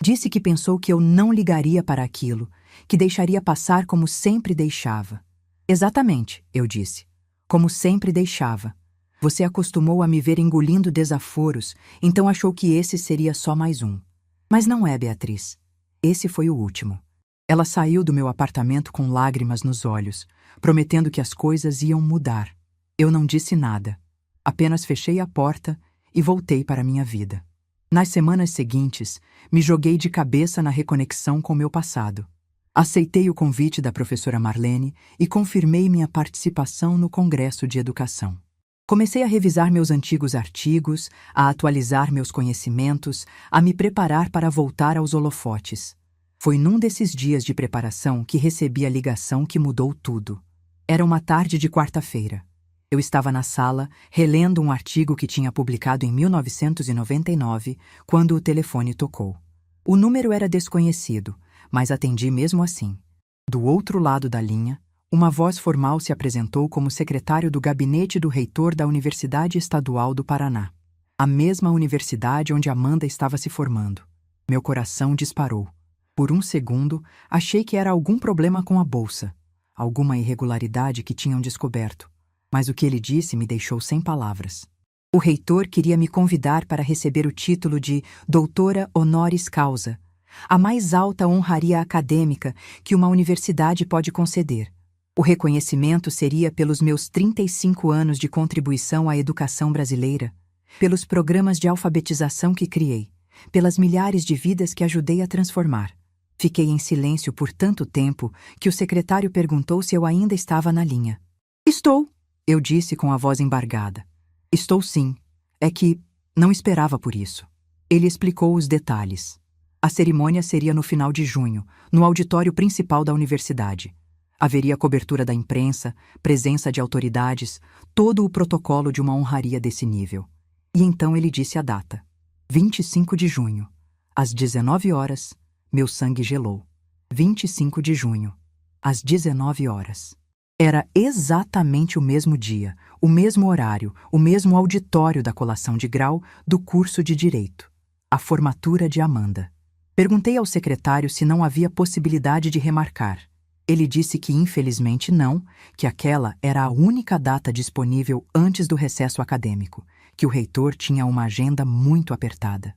Disse que pensou que eu não ligaria para aquilo, que deixaria passar como sempre deixava. Exatamente, eu disse. Como sempre deixava. Você acostumou a me ver engolindo desaforos, então achou que esse seria só mais um. Mas não é, Beatriz. Esse foi o último. Ela saiu do meu apartamento com lágrimas nos olhos, prometendo que as coisas iam mudar. Eu não disse nada. Apenas fechei a porta e voltei para minha vida. Nas semanas seguintes, me joguei de cabeça na reconexão com meu passado. Aceitei o convite da professora Marlene e confirmei minha participação no Congresso de Educação. Comecei a revisar meus antigos artigos, a atualizar meus conhecimentos, a me preparar para voltar aos holofotes. Foi num desses dias de preparação que recebi a ligação que mudou tudo. Era uma tarde de quarta-feira. Eu estava na sala, relendo um artigo que tinha publicado em 1999, quando o telefone tocou. O número era desconhecido, mas atendi mesmo assim. Do outro lado da linha, uma voz formal se apresentou como secretário do gabinete do reitor da Universidade Estadual do Paraná. A mesma universidade onde Amanda estava se formando. Meu coração disparou. Por um segundo, achei que era algum problema com a bolsa, alguma irregularidade que tinham descoberto. Mas o que ele disse me deixou sem palavras. O reitor queria me convidar para receber o título de doutora honoris causa, a mais alta honraria acadêmica que uma universidade pode conceder. O reconhecimento seria pelos meus 35 anos de contribuição à educação brasileira, pelos programas de alfabetização que criei, pelas milhares de vidas que ajudei a transformar. Fiquei em silêncio por tanto tempo que o secretário perguntou se eu ainda estava na linha. "Estou", eu disse com a voz embargada. "Estou sim. É que não esperava por isso." Ele explicou os detalhes. A cerimônia seria no final de junho, no auditório principal da universidade. Haveria cobertura da imprensa, presença de autoridades, todo o protocolo de uma honraria desse nível. E então ele disse a data. 25 de junho. Às 19 horas, meu sangue gelou. 25 de junho. Às 19 horas. Era exatamente o mesmo dia, o mesmo horário, o mesmo auditório da colação de grau do curso de Direito. A formatura de Amanda. Perguntei ao secretário se não havia possibilidade de remarcar. Ele disse que infelizmente não, que aquela era a única data disponível antes do recesso acadêmico, que o reitor tinha uma agenda muito apertada.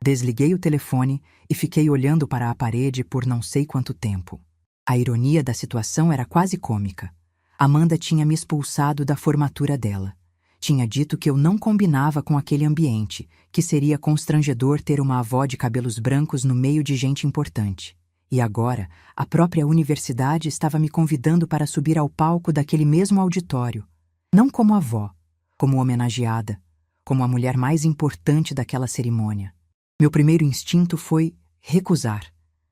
Desliguei o telefone e fiquei olhando para a parede por não sei quanto tempo. A ironia da situação era quase cômica. Amanda tinha me expulsado da formatura dela. Tinha dito que eu não combinava com aquele ambiente, que seria constrangedor ter uma avó de cabelos brancos no meio de gente importante. E agora, a própria universidade estava me convidando para subir ao palco daquele mesmo auditório. Não como avó, como homenageada, como a mulher mais importante daquela cerimônia. Meu primeiro instinto foi recusar.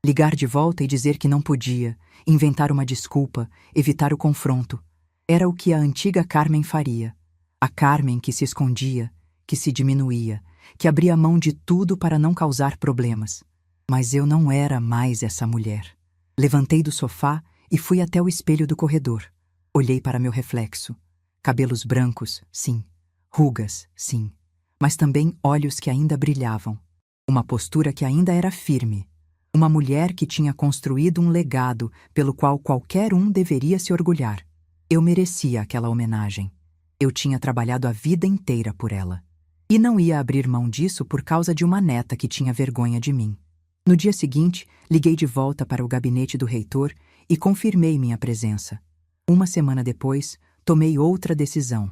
Ligar de volta e dizer que não podia, inventar uma desculpa, evitar o confronto. Era o que a antiga Carmen faria. A Carmen que se escondia, que se diminuía, que abria mão de tudo para não causar problemas. Mas eu não era mais essa mulher. Levantei do sofá e fui até o espelho do corredor. Olhei para meu reflexo. Cabelos brancos, sim. Rugas, sim. Mas também olhos que ainda brilhavam. Uma postura que ainda era firme. Uma mulher que tinha construído um legado pelo qual qualquer um deveria se orgulhar. Eu merecia aquela homenagem. Eu tinha trabalhado a vida inteira por ela. E não ia abrir mão disso por causa de uma neta que tinha vergonha de mim. No dia seguinte, liguei de volta para o gabinete do reitor e confirmei minha presença. Uma semana depois, tomei outra decisão.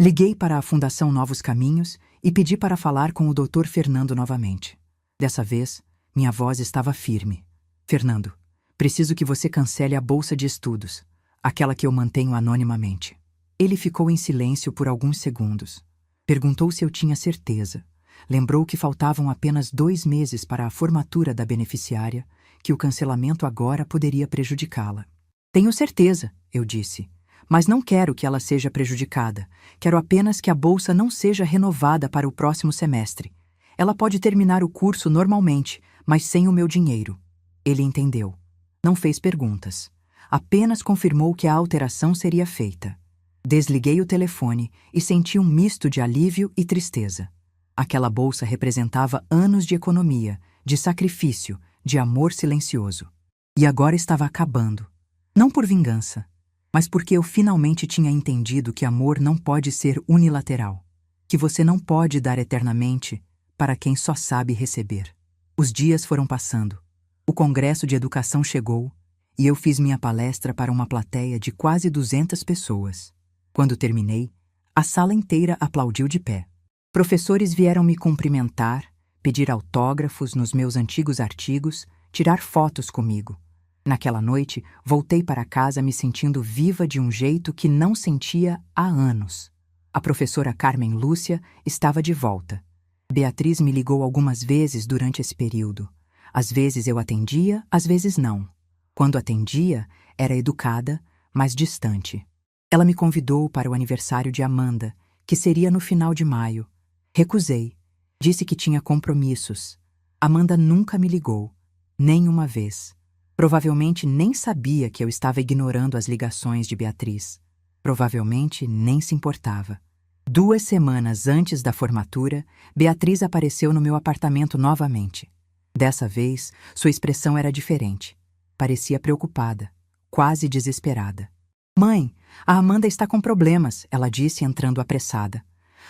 Liguei para a Fundação Novos Caminhos e pedi para falar com o Dr. Fernando novamente. Dessa vez, minha voz estava firme. "Fernando, preciso que você cancele a bolsa de estudos, aquela que eu mantenho anonimamente." Ele ficou em silêncio por alguns segundos. Perguntou se eu tinha certeza. Lembrou que faltavam apenas 2 meses para a formatura da beneficiária, que o cancelamento agora poderia prejudicá-la. "Tenho certeza", eu disse, "mas não quero que ela seja prejudicada. Quero apenas que a bolsa não seja renovada para o próximo semestre. Ela pode terminar o curso normalmente, mas sem o meu dinheiro." Ele entendeu. Não fez perguntas. Apenas confirmou que a alteração seria feita. Desliguei o telefone e senti um misto de alívio e tristeza. Aquela bolsa representava anos de economia, de sacrifício, de amor silencioso. E agora estava acabando. Não por vingança, mas porque eu finalmente tinha entendido que amor não pode ser unilateral, que você não pode dar eternamente para quem só sabe receber. Os dias foram passando. O Congresso de Educação chegou e eu fiz minha palestra para uma plateia de quase 200 pessoas. Quando terminei, a sala inteira aplaudiu de pé. Professores vieram me cumprimentar, pedir autógrafos nos meus antigos artigos, tirar fotos comigo. Naquela noite, voltei para casa me sentindo viva de um jeito que não sentia há anos. A professora Carmen Lúcia estava de volta. Beatriz me ligou algumas vezes durante esse período. Às vezes eu atendia, às vezes não. Quando atendia, era educada, mas distante. Ela me convidou para o aniversário de Amanda, que seria no final de maio. Recusei. Disse que tinha compromissos. Amanda nunca me ligou, nem uma vez. Provavelmente nem sabia que eu estava ignorando as ligações de Beatriz. Provavelmente nem se importava. 2 semanas antes da formatura, Beatriz apareceu no meu apartamento novamente. Dessa vez, sua expressão era diferente. Parecia preocupada, quase desesperada. "Mãe, a Amanda está com problemas", ela disse entrando apressada.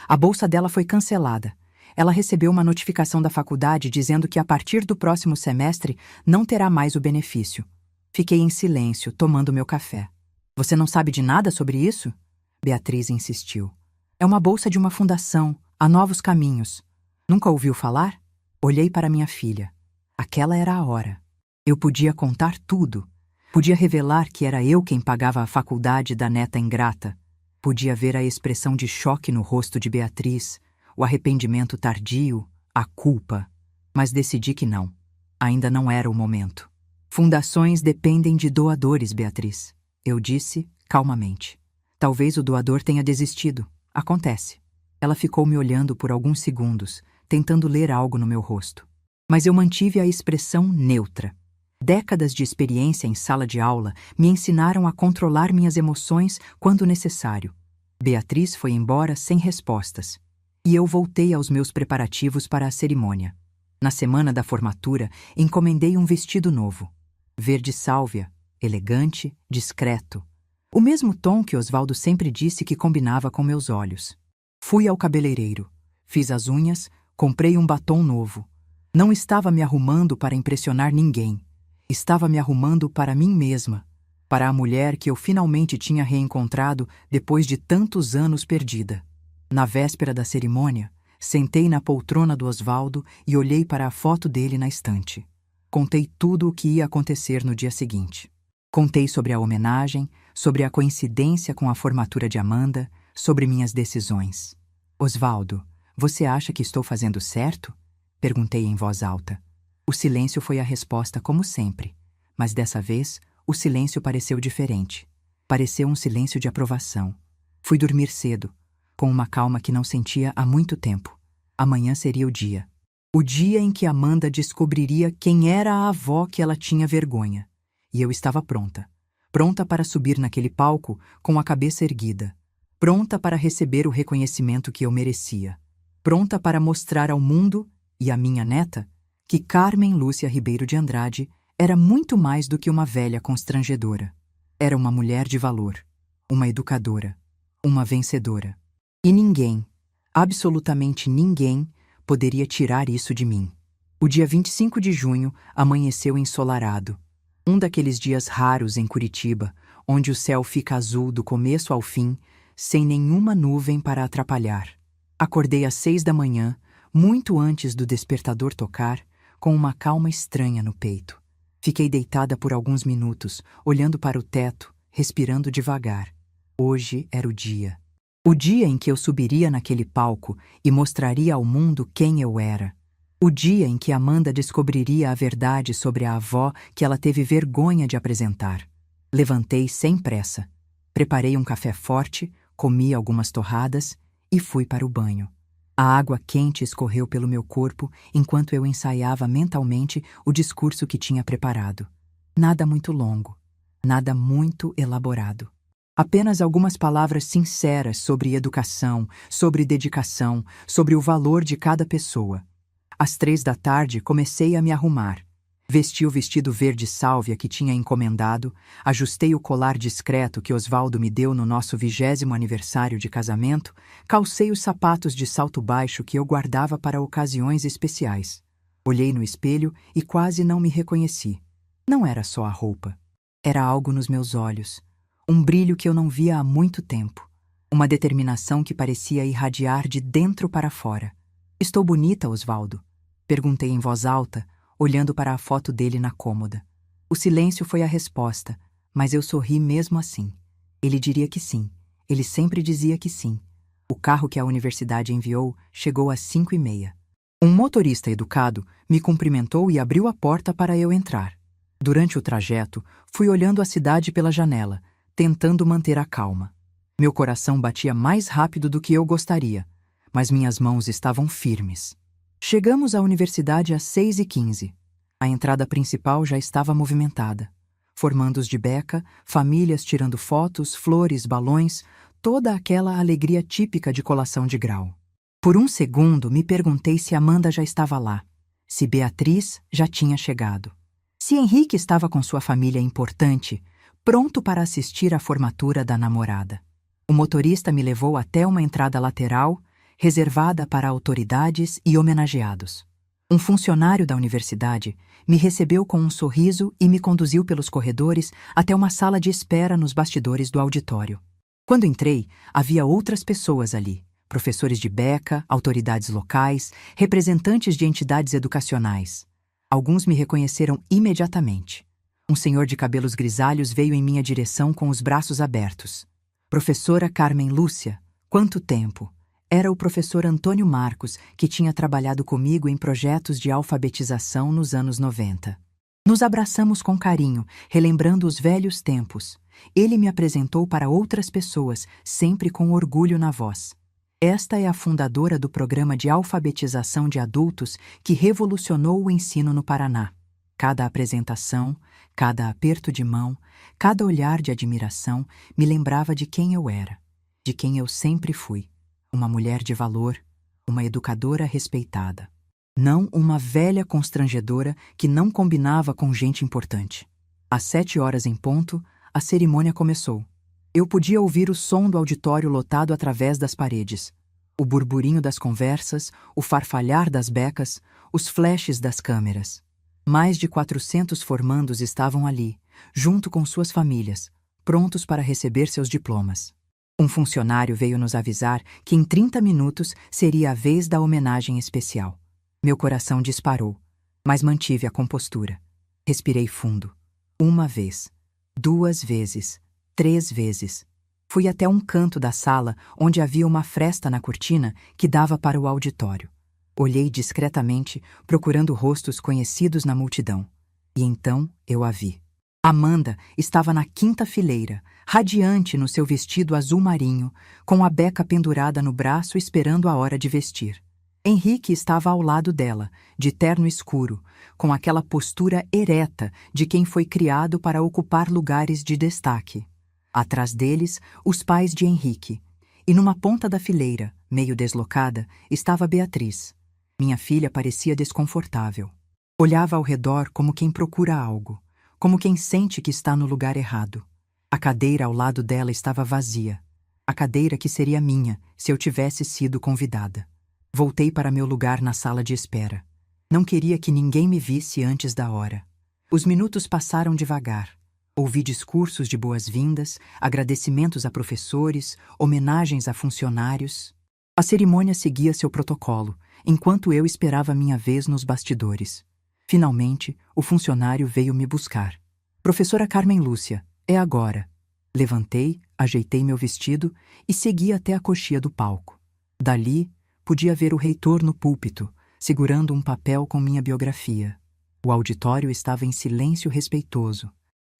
"A bolsa dela foi cancelada. Ela recebeu uma notificação da faculdade dizendo que a partir do próximo semestre não terá mais o benefício." Fiquei em silêncio, tomando meu café. "Você não sabe de nada sobre isso?" Beatriz insistiu. "É uma bolsa de uma fundação, a Novos Caminhos. Nunca ouviu falar?" Olhei para minha filha. Aquela era a hora. Eu podia contar tudo. Podia revelar que era eu quem pagava a faculdade da neta ingrata. Podia ver a expressão de choque no rosto de Beatriz, o arrependimento tardio, a culpa. Mas decidi que não. Ainda não era o momento. "Fundações dependem de doadores, Beatriz", eu disse calmamente. "Talvez o doador tenha desistido. Acontece." Ela ficou me olhando por alguns segundos, tentando ler algo no meu rosto. Mas eu mantive a expressão neutra. Décadas de experiência em sala de aula me ensinaram a controlar minhas emoções quando necessário. Beatriz foi embora sem respostas. E eu voltei aos meus preparativos para a cerimônia. Na semana da formatura, encomendei um vestido novo. Verde sálvia, elegante, discreto. O mesmo tom que Osvaldo sempre disse que combinava com meus olhos. Fui ao cabeleireiro. Fiz as unhas, comprei um batom novo. Não estava me arrumando para impressionar ninguém. Estava me arrumando para mim mesma, para a mulher que eu finalmente tinha reencontrado depois de tantos anos perdida. Na véspera da cerimônia, sentei na poltrona do Osvaldo e olhei para a foto dele na estante. Contei tudo o que ia acontecer no dia seguinte. Contei sobre a homenagem, sobre a coincidência com a formatura de Amanda, sobre minhas decisões. "Osvaldo, você acha que estou fazendo certo?" Perguntei em voz alta. O silêncio foi a resposta como sempre, mas dessa vez o silêncio pareceu diferente. Pareceu um silêncio de aprovação. Fui dormir cedo, com uma calma que não sentia há muito tempo. Amanhã seria o dia. O dia em que Amanda descobriria quem era a avó que ela tinha vergonha. E eu estava pronta. Pronta para subir naquele palco com a cabeça erguida. Pronta para receber o reconhecimento que eu merecia. Pronta para mostrar ao mundo e à minha neta que Carmen Lúcia Ribeiro de Andrade era muito mais do que uma velha constrangedora. Era uma mulher de valor, uma educadora, uma vencedora. E ninguém, absolutamente ninguém, poderia tirar isso de mim. O dia 25 de junho amanheceu ensolarado. Um daqueles dias raros em Curitiba, onde o céu fica azul do começo ao fim, sem nenhuma nuvem para atrapalhar. Acordei às 6 da manhã, muito antes do despertador tocar, com uma calma estranha no peito. Fiquei deitada por alguns minutos, olhando para o teto, respirando devagar. Hoje era o dia. O dia em que eu subiria naquele palco e mostraria ao mundo quem eu era. O dia em que Amanda descobriria a verdade sobre a avó que ela teve vergonha de apresentar. Levantei sem pressa. Preparei um café forte, comi algumas torradas e fui para o banho. A água quente escorreu pelo meu corpo enquanto eu ensaiava mentalmente o discurso que tinha preparado. Nada muito longo, nada muito elaborado. Apenas algumas palavras sinceras sobre educação, sobre dedicação, sobre o valor de cada pessoa. Às 3 da tarde comecei a me arrumar. Vesti o vestido verde sálvia que tinha encomendado, ajustei o colar discreto que Osvaldo me deu no nosso 20º aniversário de casamento, calcei os sapatos de salto baixo que eu guardava para ocasiões especiais. Olhei no espelho e quase não me reconheci. Não era só a roupa. Era algo nos meus olhos, um brilho que eu não via há muito tempo, uma determinação que parecia irradiar de dentro para fora. "Estou bonita, Osvaldo?" Perguntei em voz alta, olhando para a foto dele na cômoda. O silêncio foi a resposta, mas eu sorri mesmo assim. Ele diria que sim. Ele sempre dizia que sim. O carro que a universidade enviou chegou às 5h30. Um motorista educado me cumprimentou e abriu a porta para eu entrar. Durante o trajeto, fui olhando a cidade pela janela, tentando manter a calma. Meu coração batia mais rápido do que eu gostaria, mas minhas mãos estavam firmes. Chegamos à universidade às 6h15. A entrada principal já estava movimentada. Formandos de beca, famílias tirando fotos, flores, balões, toda aquela alegria típica de colação de grau. Por um segundo me perguntei se Amanda já estava lá, se Beatriz já tinha chegado, se Henrique estava com sua família importante, pronto para assistir à formatura da namorada. O motorista me levou até uma entrada lateral, reservada para autoridades e homenageados. Um funcionário da universidade me recebeu com um sorriso e me conduziu pelos corredores até uma sala de espera nos bastidores do auditório. Quando entrei, havia outras pessoas ali, professores de beca, autoridades locais, representantes de entidades educacionais. Alguns me reconheceram imediatamente. Um senhor de cabelos grisalhos veio em minha direção com os braços abertos. Professora Carmen Lúcia, quanto tempo! Era o professor Antônio Marcos, que tinha trabalhado comigo em projetos de alfabetização nos anos 90. Nos abraçamos com carinho, relembrando os velhos tempos. Ele me apresentou para outras pessoas, sempre com orgulho na voz. Esta é a fundadora do programa de alfabetização de adultos que revolucionou o ensino no Paraná. Cada apresentação, cada aperto de mão, cada olhar de admiração me lembrava de quem eu era, de quem eu sempre fui. Uma mulher de valor, uma educadora respeitada. Não uma velha constrangedora que não combinava com gente importante. Às 7h em ponto, a cerimônia começou. Eu podia ouvir o som do auditório lotado através das paredes, o burburinho das conversas, o farfalhar das becas, os flashes das câmeras. Mais de 400 formandos estavam ali, junto com suas famílias, prontos para receber seus diplomas. Um funcionário veio nos avisar que em 30 minutos seria a vez da homenagem especial. Meu coração disparou, mas mantive a compostura. Respirei fundo. 1 vez, 2 vezes, 3 vezes. Fui até um canto da sala onde havia uma fresta na cortina que dava para o auditório. Olhei discretamente, procurando rostos conhecidos na multidão. E então eu a vi. Amanda estava na 5ª fileira, radiante no seu vestido azul marinho, com a beca pendurada no braço esperando a hora de vestir. Henrique estava ao lado dela, de terno escuro, com aquela postura ereta de quem foi criado para ocupar lugares de destaque. Atrás deles, os pais de Henrique. E numa ponta da fileira, meio deslocada, estava Beatriz. Minha filha parecia desconfortável. Olhava ao redor como quem procura algo, como quem sente que está no lugar errado. A cadeira ao lado dela estava vazia. A cadeira que seria minha, se eu tivesse sido convidada. Voltei para meu lugar na sala de espera. Não queria que ninguém me visse antes da hora. Os minutos passaram devagar. Ouvi discursos de boas-vindas, agradecimentos a professores, homenagens a funcionários. A cerimônia seguia seu protocolo, enquanto eu esperava minha vez nos bastidores. Finalmente, o funcionário veio me buscar. Professora Carmen Lúcia, é agora. Levantei, ajeitei meu vestido e segui até a coxia do palco. Dali, podia ver o reitor no púlpito, segurando um papel com minha biografia. O auditório estava em silêncio respeitoso.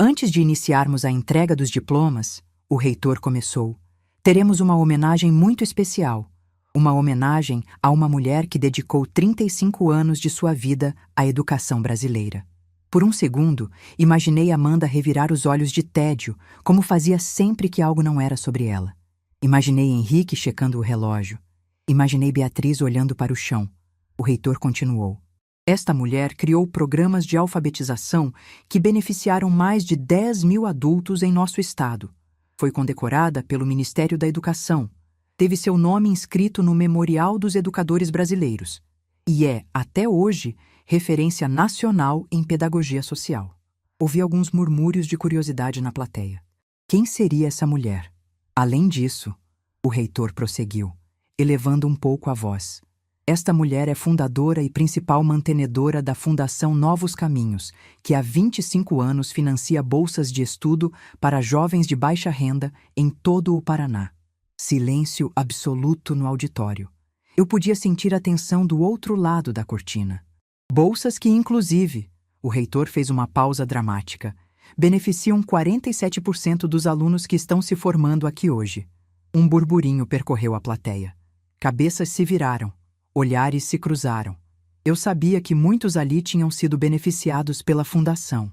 Antes de iniciarmos a entrega dos diplomas, o reitor começou. Teremos uma homenagem muito especial. Uma homenagem a uma mulher que dedicou 35 anos de sua vida à educação brasileira. Por um segundo, imaginei Amanda revirar os olhos de tédio, como fazia sempre que algo não era sobre ela. Imaginei Henrique checando o relógio. Imaginei Beatriz olhando para o chão. O reitor continuou. Esta mulher criou programas de alfabetização que beneficiaram mais de 10.000 adultos em nosso estado. Foi condecorada pelo Ministério da Educação. Teve seu nome inscrito no Memorial dos Educadores Brasileiros e é, até hoje, referência nacional em pedagogia social. Ouvi alguns murmúrios de curiosidade na plateia. Quem seria essa mulher? Além disso, o reitor prosseguiu, elevando um pouco a voz. Esta mulher é fundadora e principal mantenedora da Fundação Novos Caminhos, que há 25 anos financia bolsas de estudo para jovens de baixa renda em todo o Paraná. Silêncio absoluto no auditório. Eu podia sentir a tensão do outro lado da cortina. Bolsas que, inclusive, o reitor fez uma pausa dramática, beneficiam 47% dos alunos que estão se formando aqui hoje. Um burburinho percorreu a plateia. Cabeças se viraram, olhares se cruzaram. Eu sabia que muitos ali tinham sido beneficiados pela fundação.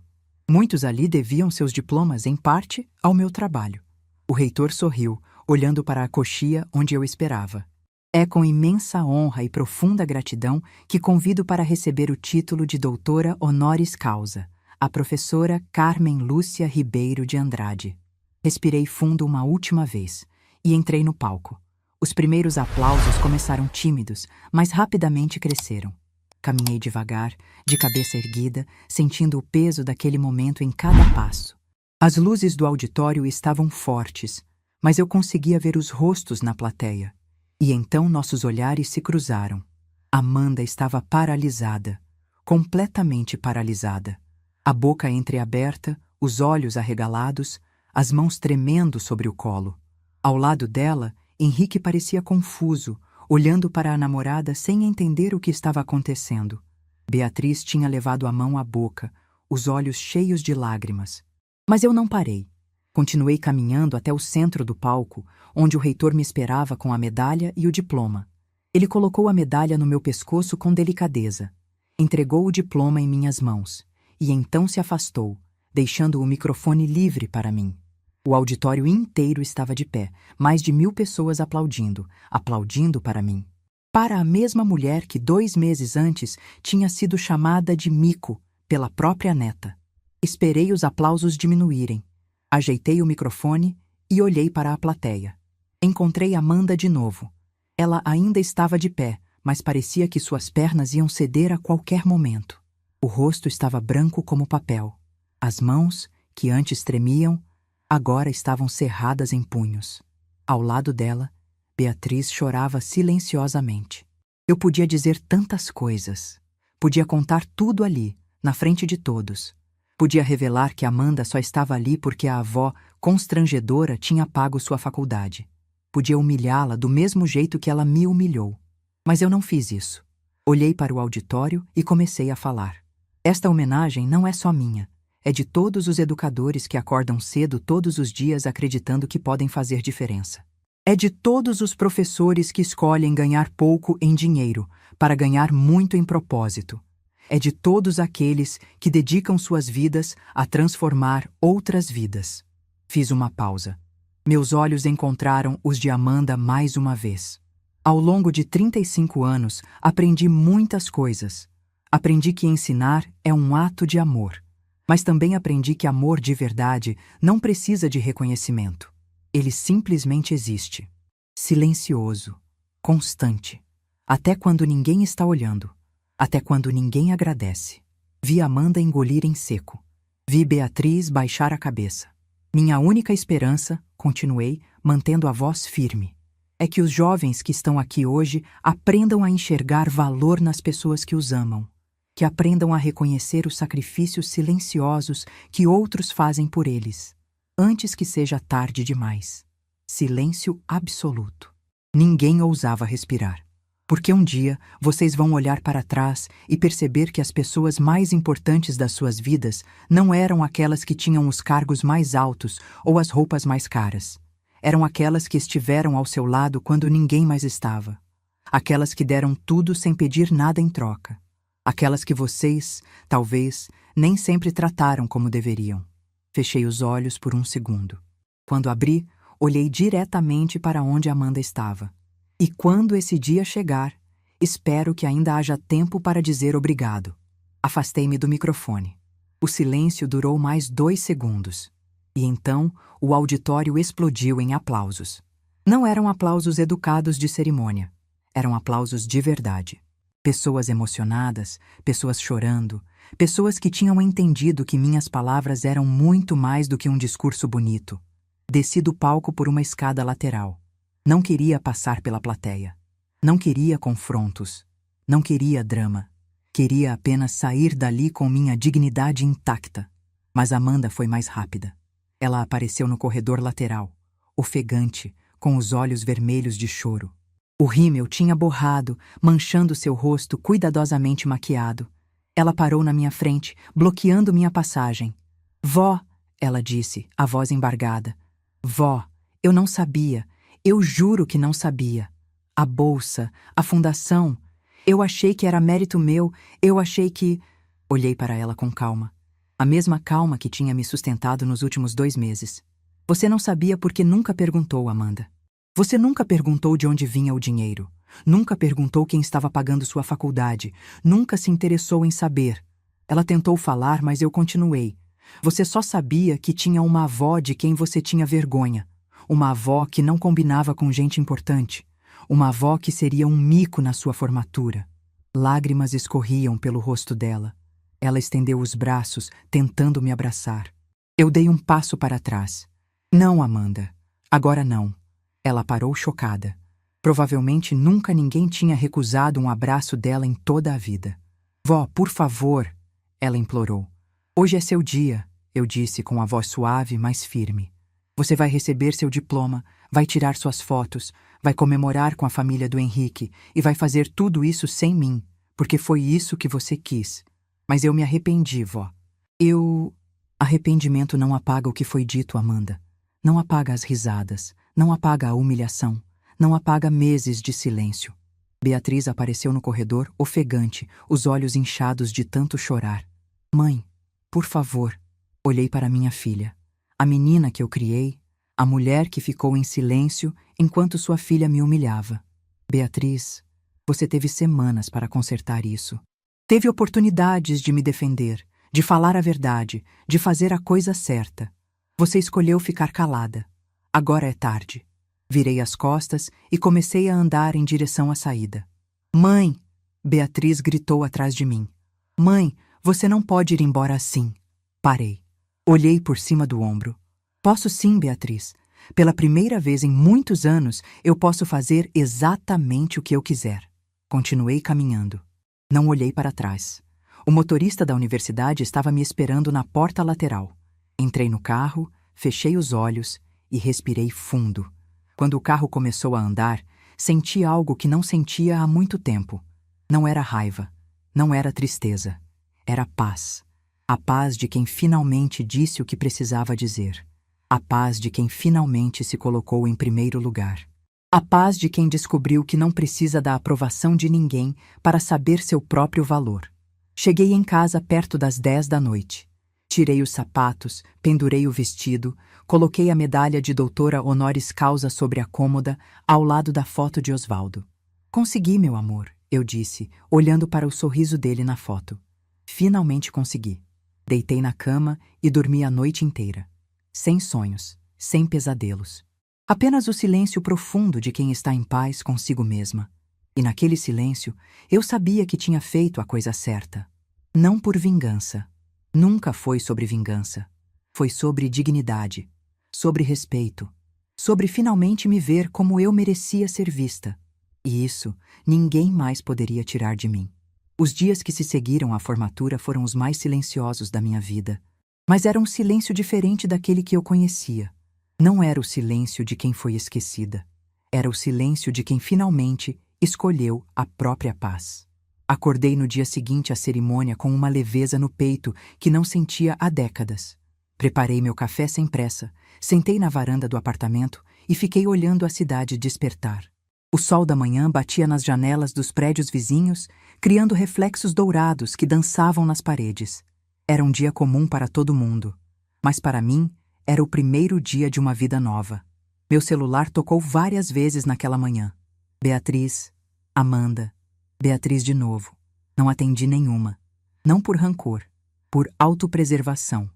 Muitos ali deviam seus diplomas, em parte, ao meu trabalho. O reitor sorriu, olhando para a coxia onde eu esperava. É com imensa honra e profunda gratidão que convido para receber o título de doutora honoris causa, a professora Carmen Lúcia Ribeiro de Andrade. Respirei fundo uma última vez e entrei no palco. Os primeiros aplausos começaram tímidos, mas rapidamente cresceram. Caminhei devagar, de cabeça erguida, sentindo o peso daquele momento em cada passo. As luzes do auditório estavam fortes, mas eu conseguia ver os rostos na plateia. E então nossos olhares se cruzaram. Amanda estava paralisada, completamente paralisada. A boca entreaberta, os olhos arregalados, as mãos tremendo sobre o colo. Ao lado dela, Henrique parecia confuso, olhando para a namorada sem entender o que estava acontecendo. Beatriz tinha levado a mão à boca, os olhos cheios de lágrimas. Mas eu não parei. Continuei caminhando até o centro do palco, onde o reitor me esperava com a medalha e o diploma. Ele colocou a medalha no meu pescoço com delicadeza. Entregou o diploma em minhas mãos, e então se afastou, deixando o microfone livre para mim. O auditório inteiro estava de pé, mais de 1000 pessoas aplaudindo para mim. Para a mesma mulher que 2 meses antes tinha sido chamada de mico pela própria neta. Esperei os aplausos diminuírem. Ajeitei o microfone e olhei para a plateia. Encontrei Amanda de novo. Ela ainda estava de pé, mas parecia que suas pernas iam ceder a qualquer momento. O rosto estava branco como papel. As mãos, que antes tremiam, agora estavam cerradas em punhos. Ao lado dela, Beatriz chorava silenciosamente. Eu podia dizer tantas coisas. Podia contar tudo ali, na frente de todos. Podia revelar que Amanda só estava ali porque a avó, constrangedora, tinha pago sua faculdade. Podia humilhá-la do mesmo jeito que ela me humilhou. Mas eu não fiz isso. Olhei para o auditório e comecei a falar. Esta homenagem não é só minha. É de todos os educadores que acordam cedo todos os dias acreditando que podem fazer diferença. É de todos os professores que escolhem ganhar pouco em dinheiro para ganhar muito em propósito. É de todos aqueles que dedicam suas vidas a transformar outras vidas. Fiz uma pausa. Meus olhos encontraram os de Amanda mais uma vez. Ao longo de 35 anos, aprendi muitas coisas. Aprendi que ensinar é um ato de amor. Mas também aprendi que amor de verdade não precisa de reconhecimento. Ele simplesmente existe. Silencioso, constante, até quando ninguém está olhando. Até quando ninguém agradece. Vi Amanda engolir em seco. Vi Beatriz baixar a cabeça. Minha única esperança, continuei, mantendo a voz firme, é que os jovens que estão aqui hoje aprendam a enxergar valor nas pessoas que os amam, que aprendam a reconhecer os sacrifícios silenciosos que outros fazem por eles, antes que seja tarde demais. Silêncio absoluto. Ninguém ousava respirar. Porque um dia vocês vão olhar para trás e perceber que as pessoas mais importantes das suas vidas não eram aquelas que tinham os cargos mais altos ou as roupas mais caras. Eram aquelas que estiveram ao seu lado quando ninguém mais estava. Aquelas que deram tudo sem pedir nada em troca. Aquelas que vocês, talvez, nem sempre trataram como deveriam. Fechei os olhos por um segundo. Quando abri, olhei diretamente para onde Amanda estava. E quando esse dia chegar, espero que ainda haja tempo para dizer obrigado. Afastei-me do microfone. O silêncio durou mais 2 segundos. E então, o auditório explodiu em aplausos. Não eram aplausos educados de cerimônia. Eram aplausos de verdade. Pessoas emocionadas, pessoas chorando, pessoas que tinham entendido que minhas palavras eram muito mais do que um discurso bonito. Desci do palco por uma escada lateral. Não queria passar pela plateia. Não queria confrontos. Não queria drama. Queria apenas sair dali com minha dignidade intacta. Mas Amanda foi mais rápida. Ela apareceu no corredor lateral, ofegante, com os olhos vermelhos de choro. O rímel tinha borrado, manchando seu rosto cuidadosamente maquiado. Ela parou na minha frente, bloqueando minha passagem. Vó, ela disse, a voz embargada. Vó, eu não sabia. Eu juro que não sabia. A bolsa, a fundação. Eu achei que era mérito meu, eu achei que... Olhei para ela com calma. A mesma calma que tinha me sustentado nos últimos 2 meses. Você não sabia porque nunca perguntou, Amanda. Você nunca perguntou de onde vinha o dinheiro. Nunca perguntou quem estava pagando sua faculdade. Nunca se interessou em saber. Ela tentou falar, mas eu continuei. Você só sabia que tinha uma avó de quem você tinha vergonha. Uma avó que não combinava com gente importante. Uma avó que seria um mico na sua formatura. Lágrimas escorriam pelo rosto dela. Ela estendeu os braços, tentando me abraçar. Eu dei um passo para trás. Não, Amanda. Agora não. Ela parou chocada. Provavelmente nunca ninguém tinha recusado um abraço dela em toda a vida. Vó, por favor, ela implorou. Hoje é seu dia, eu disse com a voz suave, mas firme. Você vai receber seu diploma, vai tirar suas fotos, vai comemorar com a família do Henrique e vai fazer tudo isso sem mim, porque foi isso que você quis. Mas eu me arrependi, vó. Arrependimento não apaga o que foi dito, Amanda. Não apaga as risadas, não apaga a humilhação, não apaga meses de silêncio. Beatriz apareceu no corredor, ofegante, os olhos inchados de tanto chorar. Mãe, por favor. Olhei para minha filha. A menina que eu criei, a mulher que ficou em silêncio enquanto sua filha me humilhava. Beatriz, você teve semanas para consertar isso. Teve oportunidades de me defender, de falar a verdade, de fazer a coisa certa. Você escolheu ficar calada. Agora é tarde. Virei as costas e comecei a andar em direção à saída. Mãe! Beatriz gritou atrás de mim. Mãe, você não pode ir embora assim. Parei. Olhei por cima do ombro. Posso sim, Beatriz. Pela primeira vez em muitos anos, eu posso fazer exatamente o que eu quiser. Continuei caminhando. Não olhei para trás. O motorista da universidade estava me esperando na porta lateral. Entrei no carro, fechei os olhos e respirei fundo. Quando o carro começou a andar, senti algo que não sentia há muito tempo. Não era raiva, não era tristeza. Era paz. A paz de quem finalmente disse o que precisava dizer. A paz de quem finalmente se colocou em primeiro lugar. A paz de quem descobriu que não precisa da aprovação de ninguém para saber seu próprio valor. Cheguei em casa perto das 10 da noite. Tirei os sapatos, pendurei o vestido, coloquei a medalha de doutora honoris causa sobre a cômoda, ao lado da foto de Osvaldo. Consegui, meu amor, eu disse, olhando para o sorriso dele na foto. Finalmente consegui. Deitei na cama e dormi a noite inteira. Sem sonhos, sem pesadelos. Apenas o silêncio profundo de quem está em paz consigo mesma. E naquele silêncio, eu sabia que tinha feito a coisa certa. Não por vingança. Nunca foi sobre vingança. Foi sobre dignidade, sobre respeito, sobre finalmente me ver como eu merecia ser vista. E isso ninguém mais poderia tirar de mim. Os dias que se seguiram à formatura foram os mais silenciosos da minha vida. Mas era um silêncio diferente daquele que eu conhecia. Não era o silêncio de quem foi esquecida. Era o silêncio de quem finalmente escolheu a própria paz. Acordei no dia seguinte à cerimônia com uma leveza no peito que não sentia há décadas. Preparei meu café sem pressa, sentei na varanda do apartamento e fiquei olhando a cidade despertar. O sol da manhã batia nas janelas dos prédios vizinhos, criando reflexos dourados que dançavam nas paredes. Era um dia comum para todo mundo, mas para mim era o primeiro dia de uma vida nova. Meu celular tocou várias vezes naquela manhã. Beatriz, Amanda, Beatriz de novo. Não atendi nenhuma. Não por rancor, por autopreservação.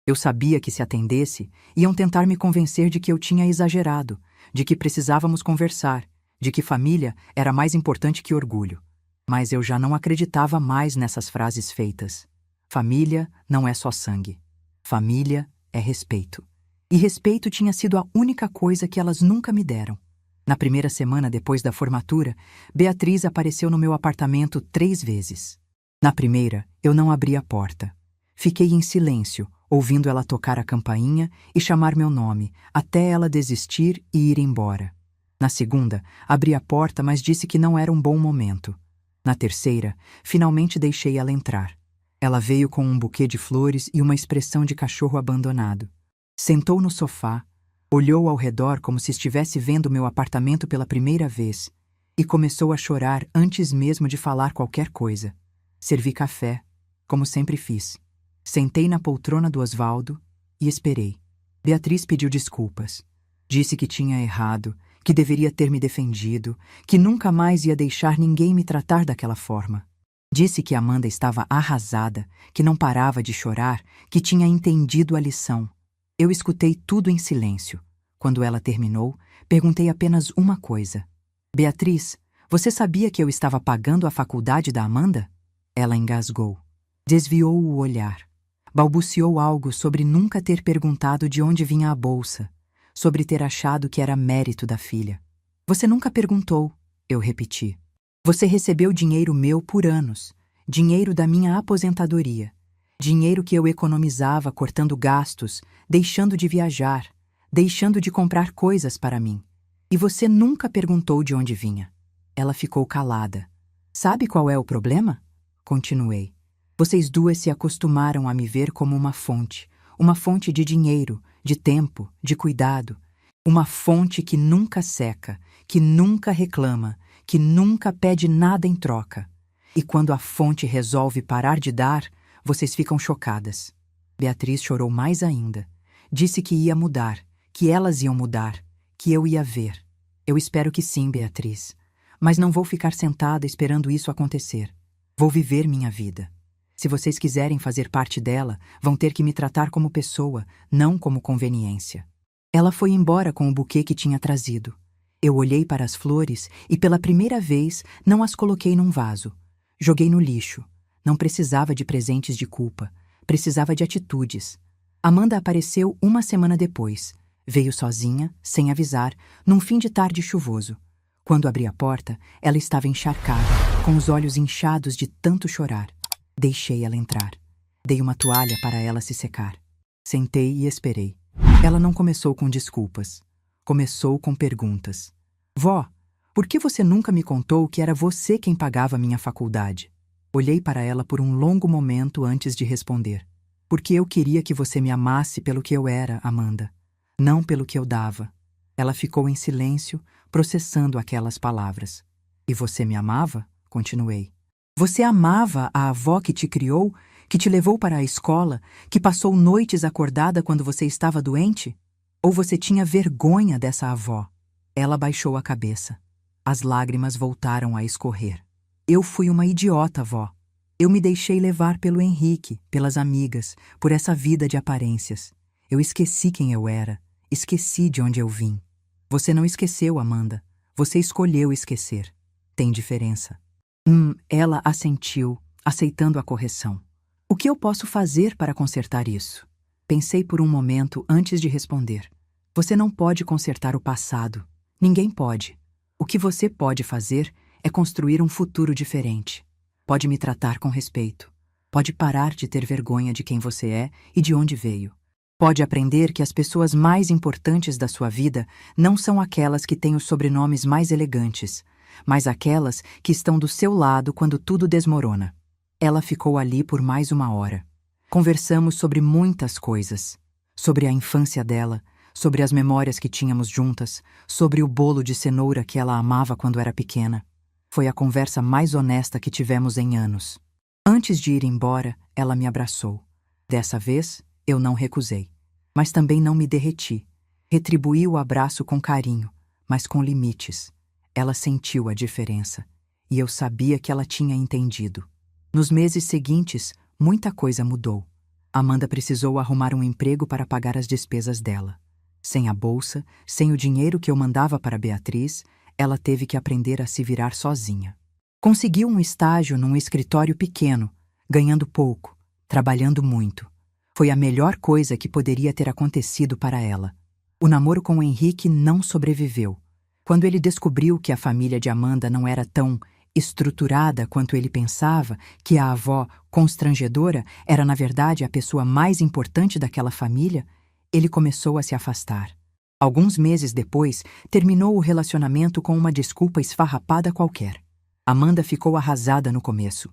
Eu sabia que se atendesse, iam tentar me convencer de que eu tinha exagerado, de que precisávamos conversar, de que família era mais importante que orgulho. Mas eu já não acreditava mais nessas frases feitas. Família não é só sangue. Família é respeito. E respeito tinha sido a única coisa que elas nunca me deram. Na primeira semana depois da formatura, Beatriz apareceu no meu apartamento 3 vezes. Na primeira, eu não abri a porta. Fiquei em silêncio, ouvindo ela tocar a campainha e chamar meu nome, até ela desistir e ir embora. Na segunda, abri a porta, mas disse que não era um bom momento. Na terceira, finalmente deixei ela entrar. Ela veio com um buquê de flores e uma expressão de cachorro abandonado. Sentou no sofá, olhou ao redor como se estivesse vendo meu apartamento pela primeira vez e começou a chorar antes mesmo de falar qualquer coisa. Servi café, como sempre fiz. Sentei na poltrona do Osvaldo e esperei. Beatriz pediu desculpas. Disse que tinha errado, que deveria ter me defendido, que nunca mais ia deixar ninguém me tratar daquela forma. Disse que Amanda estava arrasada, que não parava de chorar, que tinha entendido a lição. Eu escutei tudo em silêncio. Quando ela terminou, perguntei apenas uma coisa. Beatriz, você sabia que eu estava pagando a faculdade da Amanda? Ela engasgou. Desviou o olhar. Balbuciou algo sobre nunca ter perguntado de onde vinha a bolsa, sobre ter achado que era mérito da filha. Você nunca perguntou, eu repeti. Você recebeu dinheiro meu por anos, dinheiro da minha aposentadoria, dinheiro que eu economizava cortando gastos, deixando de viajar, deixando de comprar coisas para mim. E você nunca perguntou de onde vinha. Ela ficou calada. Sabe qual é o problema? Continuei. Vocês duas se acostumaram a me ver como uma fonte de dinheiro, de tempo, de cuidado, uma fonte que nunca seca, que nunca reclama, que nunca pede nada em troca. E quando a fonte resolve parar de dar, vocês ficam chocadas. Beatriz chorou mais ainda. Disse que ia mudar, que elas iam mudar, que eu ia ver. Eu espero que sim, Beatriz. Mas não vou ficar sentada esperando isso acontecer. Vou viver minha vida. Se vocês quiserem fazer parte dela, vão ter que me tratar como pessoa, não como conveniência. Ela foi embora com o buquê que tinha trazido. Eu olhei para as flores e pela primeira vez não as coloquei num vaso. Joguei no lixo. Não precisava de presentes de culpa. Precisava de atitudes. Amanda apareceu uma semana depois. Veio sozinha, sem avisar, num fim de tarde chuvoso. Quando abri a porta, ela estava encharcada, com os olhos inchados de tanto chorar. Deixei ela entrar. Dei uma toalha para ela se secar. Sentei e esperei. Ela não começou com desculpas. Começou com perguntas. Vó, por que você nunca me contou que era você quem pagava minha faculdade? Olhei para ela por um longo momento antes de responder. Porque eu queria que você me amasse pelo que eu era, Amanda. Não pelo que eu dava. Ela ficou em silêncio, processando aquelas palavras. E você me amava? Continuei. Você amava a avó que te criou, que te levou para a escola, que passou noites acordada quando você estava doente? Ou você tinha vergonha dessa avó? Ela baixou a cabeça. As lágrimas voltaram a escorrer. Eu fui uma idiota, vó. Eu me deixei levar pelo Henrique, pelas amigas, por essa vida de aparências. Eu esqueci quem eu era. Esqueci de onde eu vim. Você não esqueceu, Amanda. Você escolheu esquecer. Tem diferença. Ela assentiu, aceitando a correção. O que eu posso fazer para consertar isso? Pensei por um momento antes de responder. Você não pode consertar o passado. Ninguém pode. O que você pode fazer é construir um futuro diferente. Pode me tratar com respeito. Pode parar de ter vergonha de quem você é e de onde veio. Pode aprender que as pessoas mais importantes da sua vida não são aquelas que têm os sobrenomes mais elegantes, mas aquelas que estão do seu lado quando tudo desmorona. Ela ficou ali por mais uma hora. Conversamos sobre muitas coisas. Sobre a infância dela, sobre as memórias que tínhamos juntas, sobre o bolo de cenoura que ela amava quando era pequena. Foi a conversa mais honesta que tivemos em anos. Antes de ir embora, ela me abraçou. Dessa vez, eu não recusei. Mas também não me derreti. Retribuí o abraço com carinho, mas com limites. Ela sentiu a diferença, e eu sabia que ela tinha entendido. Nos meses seguintes, muita coisa mudou. Amanda precisou arrumar um emprego para pagar as despesas dela. Sem a bolsa, sem o dinheiro que eu mandava para Beatriz, ela teve que aprender a se virar sozinha. Conseguiu um estágio num escritório pequeno, ganhando pouco, trabalhando muito. Foi a melhor coisa que poderia ter acontecido para ela. O namoro com o Henrique não sobreviveu. Quando ele descobriu que a família de Amanda não era tão estruturada quanto ele pensava, que a avó constrangedora era na verdade a pessoa mais importante daquela família, ele começou a se afastar. Alguns meses depois, terminou o relacionamento com uma desculpa esfarrapada qualquer. Amanda ficou arrasada no começo,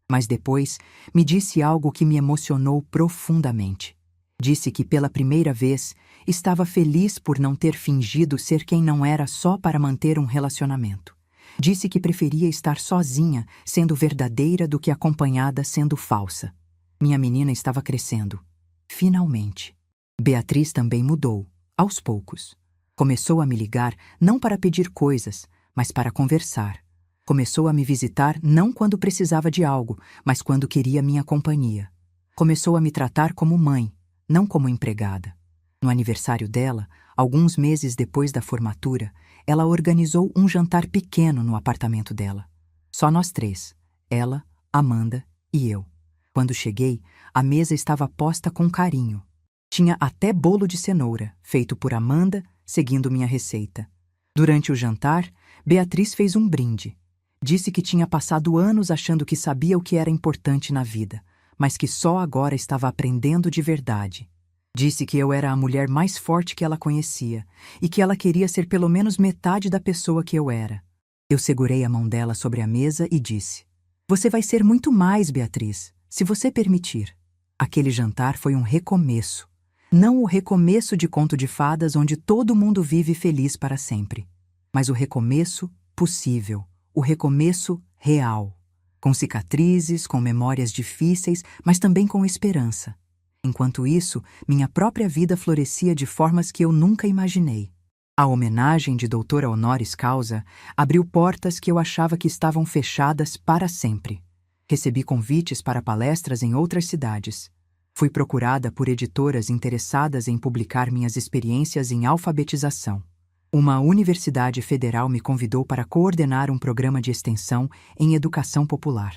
mas depois me disse algo que me emocionou profundamente. Disse que pela primeira vez estava feliz por não ter fingido ser quem não era só para manter um relacionamento. Disse que preferia estar sozinha, sendo verdadeira, do que acompanhada, sendo falsa. Minha menina estava crescendo. Finalmente. Beatriz também mudou, aos poucos. Começou a me ligar não para pedir coisas, mas para conversar. Começou a me visitar não quando precisava de algo, mas quando queria minha companhia. Começou a me tratar como mãe, não como empregada. No aniversário dela, alguns meses depois da formatura, ela organizou um jantar pequeno no apartamento dela. Só nós três, ela, Amanda e eu. Quando cheguei, a mesa estava posta com carinho. Tinha até bolo de cenoura, feito por Amanda, seguindo minha receita. Durante o jantar, Beatriz fez um brinde. Disse que tinha passado anos achando que sabia o que era importante na vida, mas que só agora estava aprendendo de verdade. Disse que eu era a mulher mais forte que ela conhecia e que ela queria ser pelo menos metade da pessoa que eu era. Eu segurei a mão dela sobre a mesa e disse: "Você vai ser muito mais, Beatriz, se você permitir." Aquele jantar foi um recomeço. Não o recomeço de conto de fadas onde todo mundo vive feliz para sempre, mas o recomeço possível, o recomeço real, com cicatrizes, com memórias difíceis, mas também com esperança. Enquanto isso, minha própria vida florescia de formas que eu nunca imaginei. A homenagem de doutora honoris causa abriu portas que eu achava que estavam fechadas para sempre. Recebi convites para palestras em outras cidades. Fui procurada por editoras interessadas em publicar minhas experiências em alfabetização. Uma universidade federal me convidou para coordenar um programa de extensão em educação popular.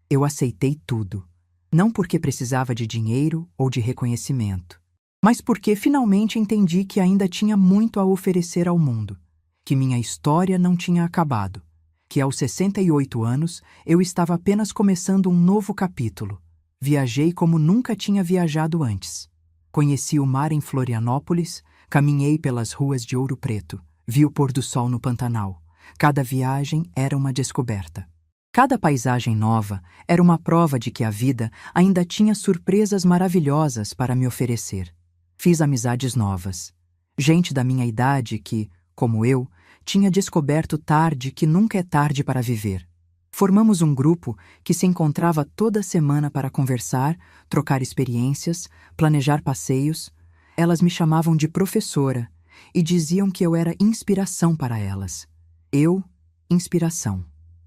Eu aceitei tudo. Não porque precisava de dinheiro ou de reconhecimento, mas porque finalmente entendi que ainda tinha muito a oferecer ao mundo, que minha história não tinha acabado, que aos 68 anos eu estava apenas começando um novo capítulo. Viajei como nunca tinha viajado antes. Conheci o mar em Florianópolis, caminhei pelas ruas de Ouro Preto, vi o pôr do sol no Pantanal. Cada viagem era uma descoberta. Cada paisagem nova era uma prova de que a vida ainda tinha surpresas maravilhosas para me oferecer. Fiz amizades novas. Gente da minha idade que, como eu, tinha descoberto tarde que nunca é tarde para viver. Formamos um grupo que se encontrava toda semana para conversar, trocar experiências, planejar passeios. Elas me chamavam de professora e diziam que eu era inspiração para elas. Eu, inspiração.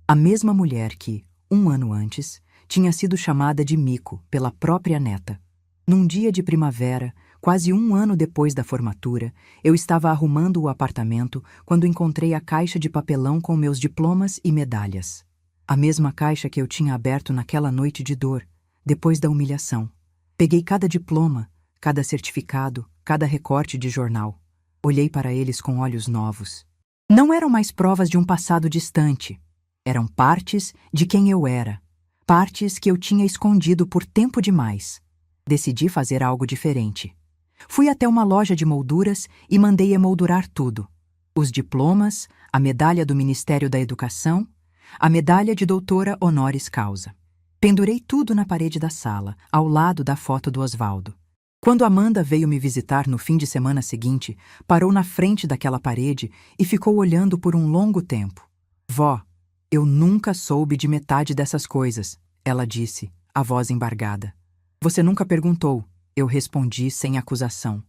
A mesma mulher que, um ano antes, tinha sido chamada de mico pela própria neta. Num dia de primavera, quase um ano depois da formatura, eu estava arrumando o apartamento quando encontrei a caixa de papelão com meus diplomas e medalhas. A mesma caixa que eu tinha aberto naquela noite de dor, depois da humilhação. Peguei cada diploma, cada certificado, cada recorte de jornal. Olhei para eles com olhos novos. Não eram mais provas de um passado distante. Eram partes de quem eu era. Partes que eu tinha escondido por tempo demais. Decidi fazer algo diferente. Fui até uma loja de molduras e mandei emoldurar tudo. Os diplomas, a medalha do Ministério da Educação, a medalha de doutora honoris causa. Pendurei tudo na parede da sala, ao lado da foto do Osvaldo. Quando Amanda veio me visitar no fim de semana seguinte, parou na frente daquela parede e ficou olhando por um longo tempo. "Vó, eu nunca soube de metade dessas coisas", ela disse, a voz embargada. "Você nunca perguntou", eu respondi sem acusação,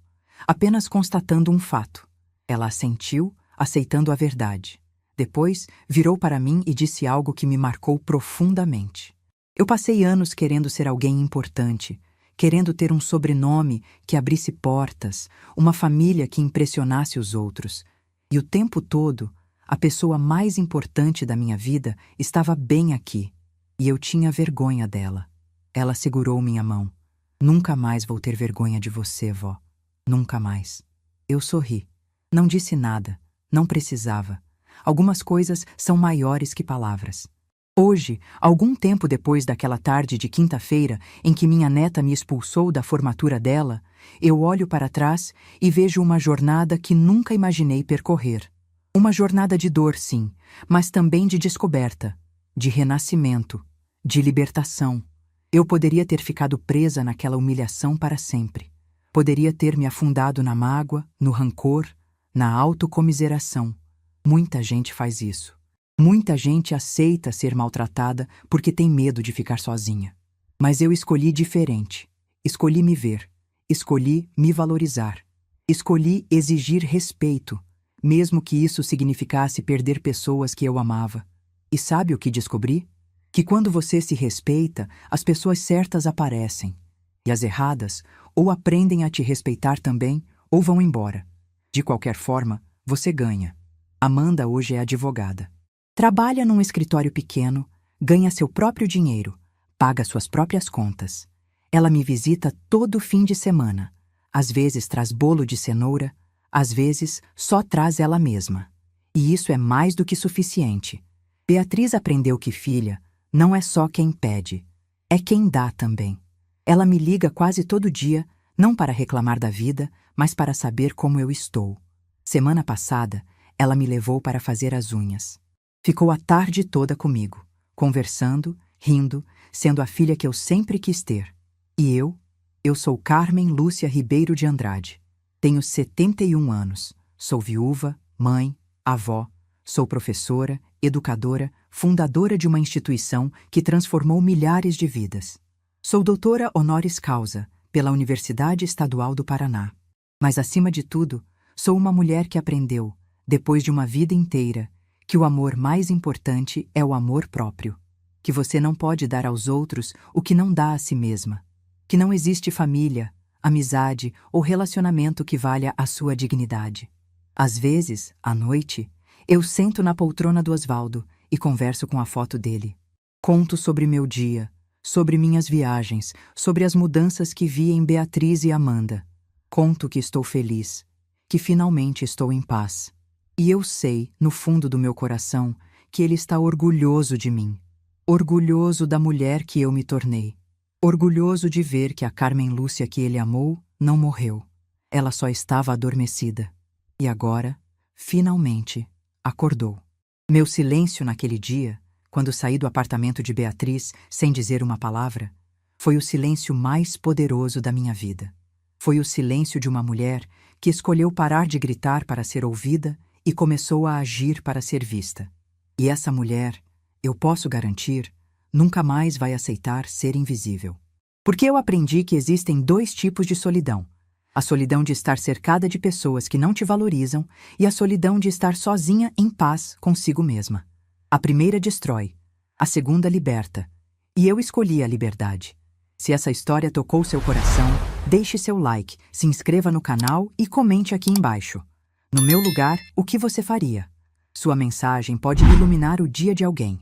apenas constatando um fato. Ela assentiu, aceitando a verdade. Depois, virou para mim e disse algo que me marcou profundamente. Eu passei anos querendo ser alguém importante, querendo ter um sobrenome que abrisse portas, uma família que impressionasse os outros. E o tempo todo, a pessoa mais importante da minha vida estava bem aqui, e eu tinha vergonha dela. Ela segurou minha mão. "Nunca mais vou ter vergonha de você, vó. Nunca mais." Eu sorri. Não disse nada. Não precisava. Algumas coisas são maiores que palavras. Hoje, algum tempo depois daquela tarde de quinta-feira em que minha neta me expulsou da formatura dela, eu olho para trás e vejo uma jornada que nunca imaginei percorrer. Uma jornada de dor, sim, mas também de descoberta, de renascimento, de libertação. Eu poderia ter ficado presa naquela humilhação para sempre. Poderia ter me afundado na mágoa, no rancor, na autocomiseração. Muita gente faz isso. Muita gente aceita ser maltratada porque tem medo de ficar sozinha. Mas eu escolhi diferente. Escolhi me ver. Escolhi me valorizar. Escolhi exigir respeito, mesmo que isso significasse perder pessoas que eu amava. E sabe o que descobri? Que quando você se respeita, as pessoas certas aparecem. E as erradas ou aprendem a te respeitar também, ou vão embora. De qualquer forma, você ganha. Amanda hoje é advogada. Trabalha num escritório pequeno, ganha seu próprio dinheiro, paga suas próprias contas. Ela me visita todo fim de semana. Às vezes traz bolo de cenoura, às vezes só traz ela mesma. E isso é mais do que suficiente. Beatriz aprendeu que filha não é só quem pede, é quem dá também. Ela me liga quase todo dia, não para reclamar da vida, mas para saber como eu estou. Semana passada, ela me levou para fazer as unhas. Ficou a tarde toda comigo, conversando, rindo, sendo a filha que eu sempre quis ter. E eu sou Carmen Lúcia Ribeiro de Andrade. Tenho 71 anos, sou viúva, mãe, avó, sou professora, educadora, fundadora de uma instituição que transformou milhares de vidas. Sou doutora honoris causa pela Universidade Estadual do Paraná. Mas, acima de tudo, sou uma mulher que aprendeu, depois de uma vida inteira, que o amor mais importante é o amor próprio, que você não pode dar aos outros o que não dá a si mesma, que não existe família, amizade ou relacionamento que valha a sua dignidade. Às vezes, à noite, eu sento na poltrona do Osvaldo e converso com a foto dele. Conto sobre meu dia, sobre minhas viagens, sobre as mudanças que vi em Beatriz e Amanda. Conto que estou feliz, que finalmente estou em paz. E eu sei, no fundo do meu coração, que ele está orgulhoso de mim. Orgulhoso da mulher que eu me tornei. Orgulhoso de ver que a Carmen Lúcia que ele amou não morreu. Ela só estava adormecida. E agora, finalmente, acordou. Meu silêncio naquele dia, quando saí do apartamento de Beatriz sem dizer uma palavra, foi o silêncio mais poderoso da minha vida. Foi o silêncio de uma mulher que escolheu parar de gritar para ser ouvida e começou a agir para ser vista. E essa mulher, eu posso garantir, nunca mais vai aceitar ser invisível. Porque eu aprendi que existem 2 tipos de solidão. A solidão de estar cercada de pessoas que não te valorizam e a solidão de estar sozinha em paz consigo mesma. A primeira destrói, a segunda liberta. E eu escolhi a liberdade. Se essa história tocou seu coração, deixe seu like, se inscreva no canal e comente aqui embaixo. No meu lugar, o que você faria? Sua mensagem pode iluminar o dia de alguém.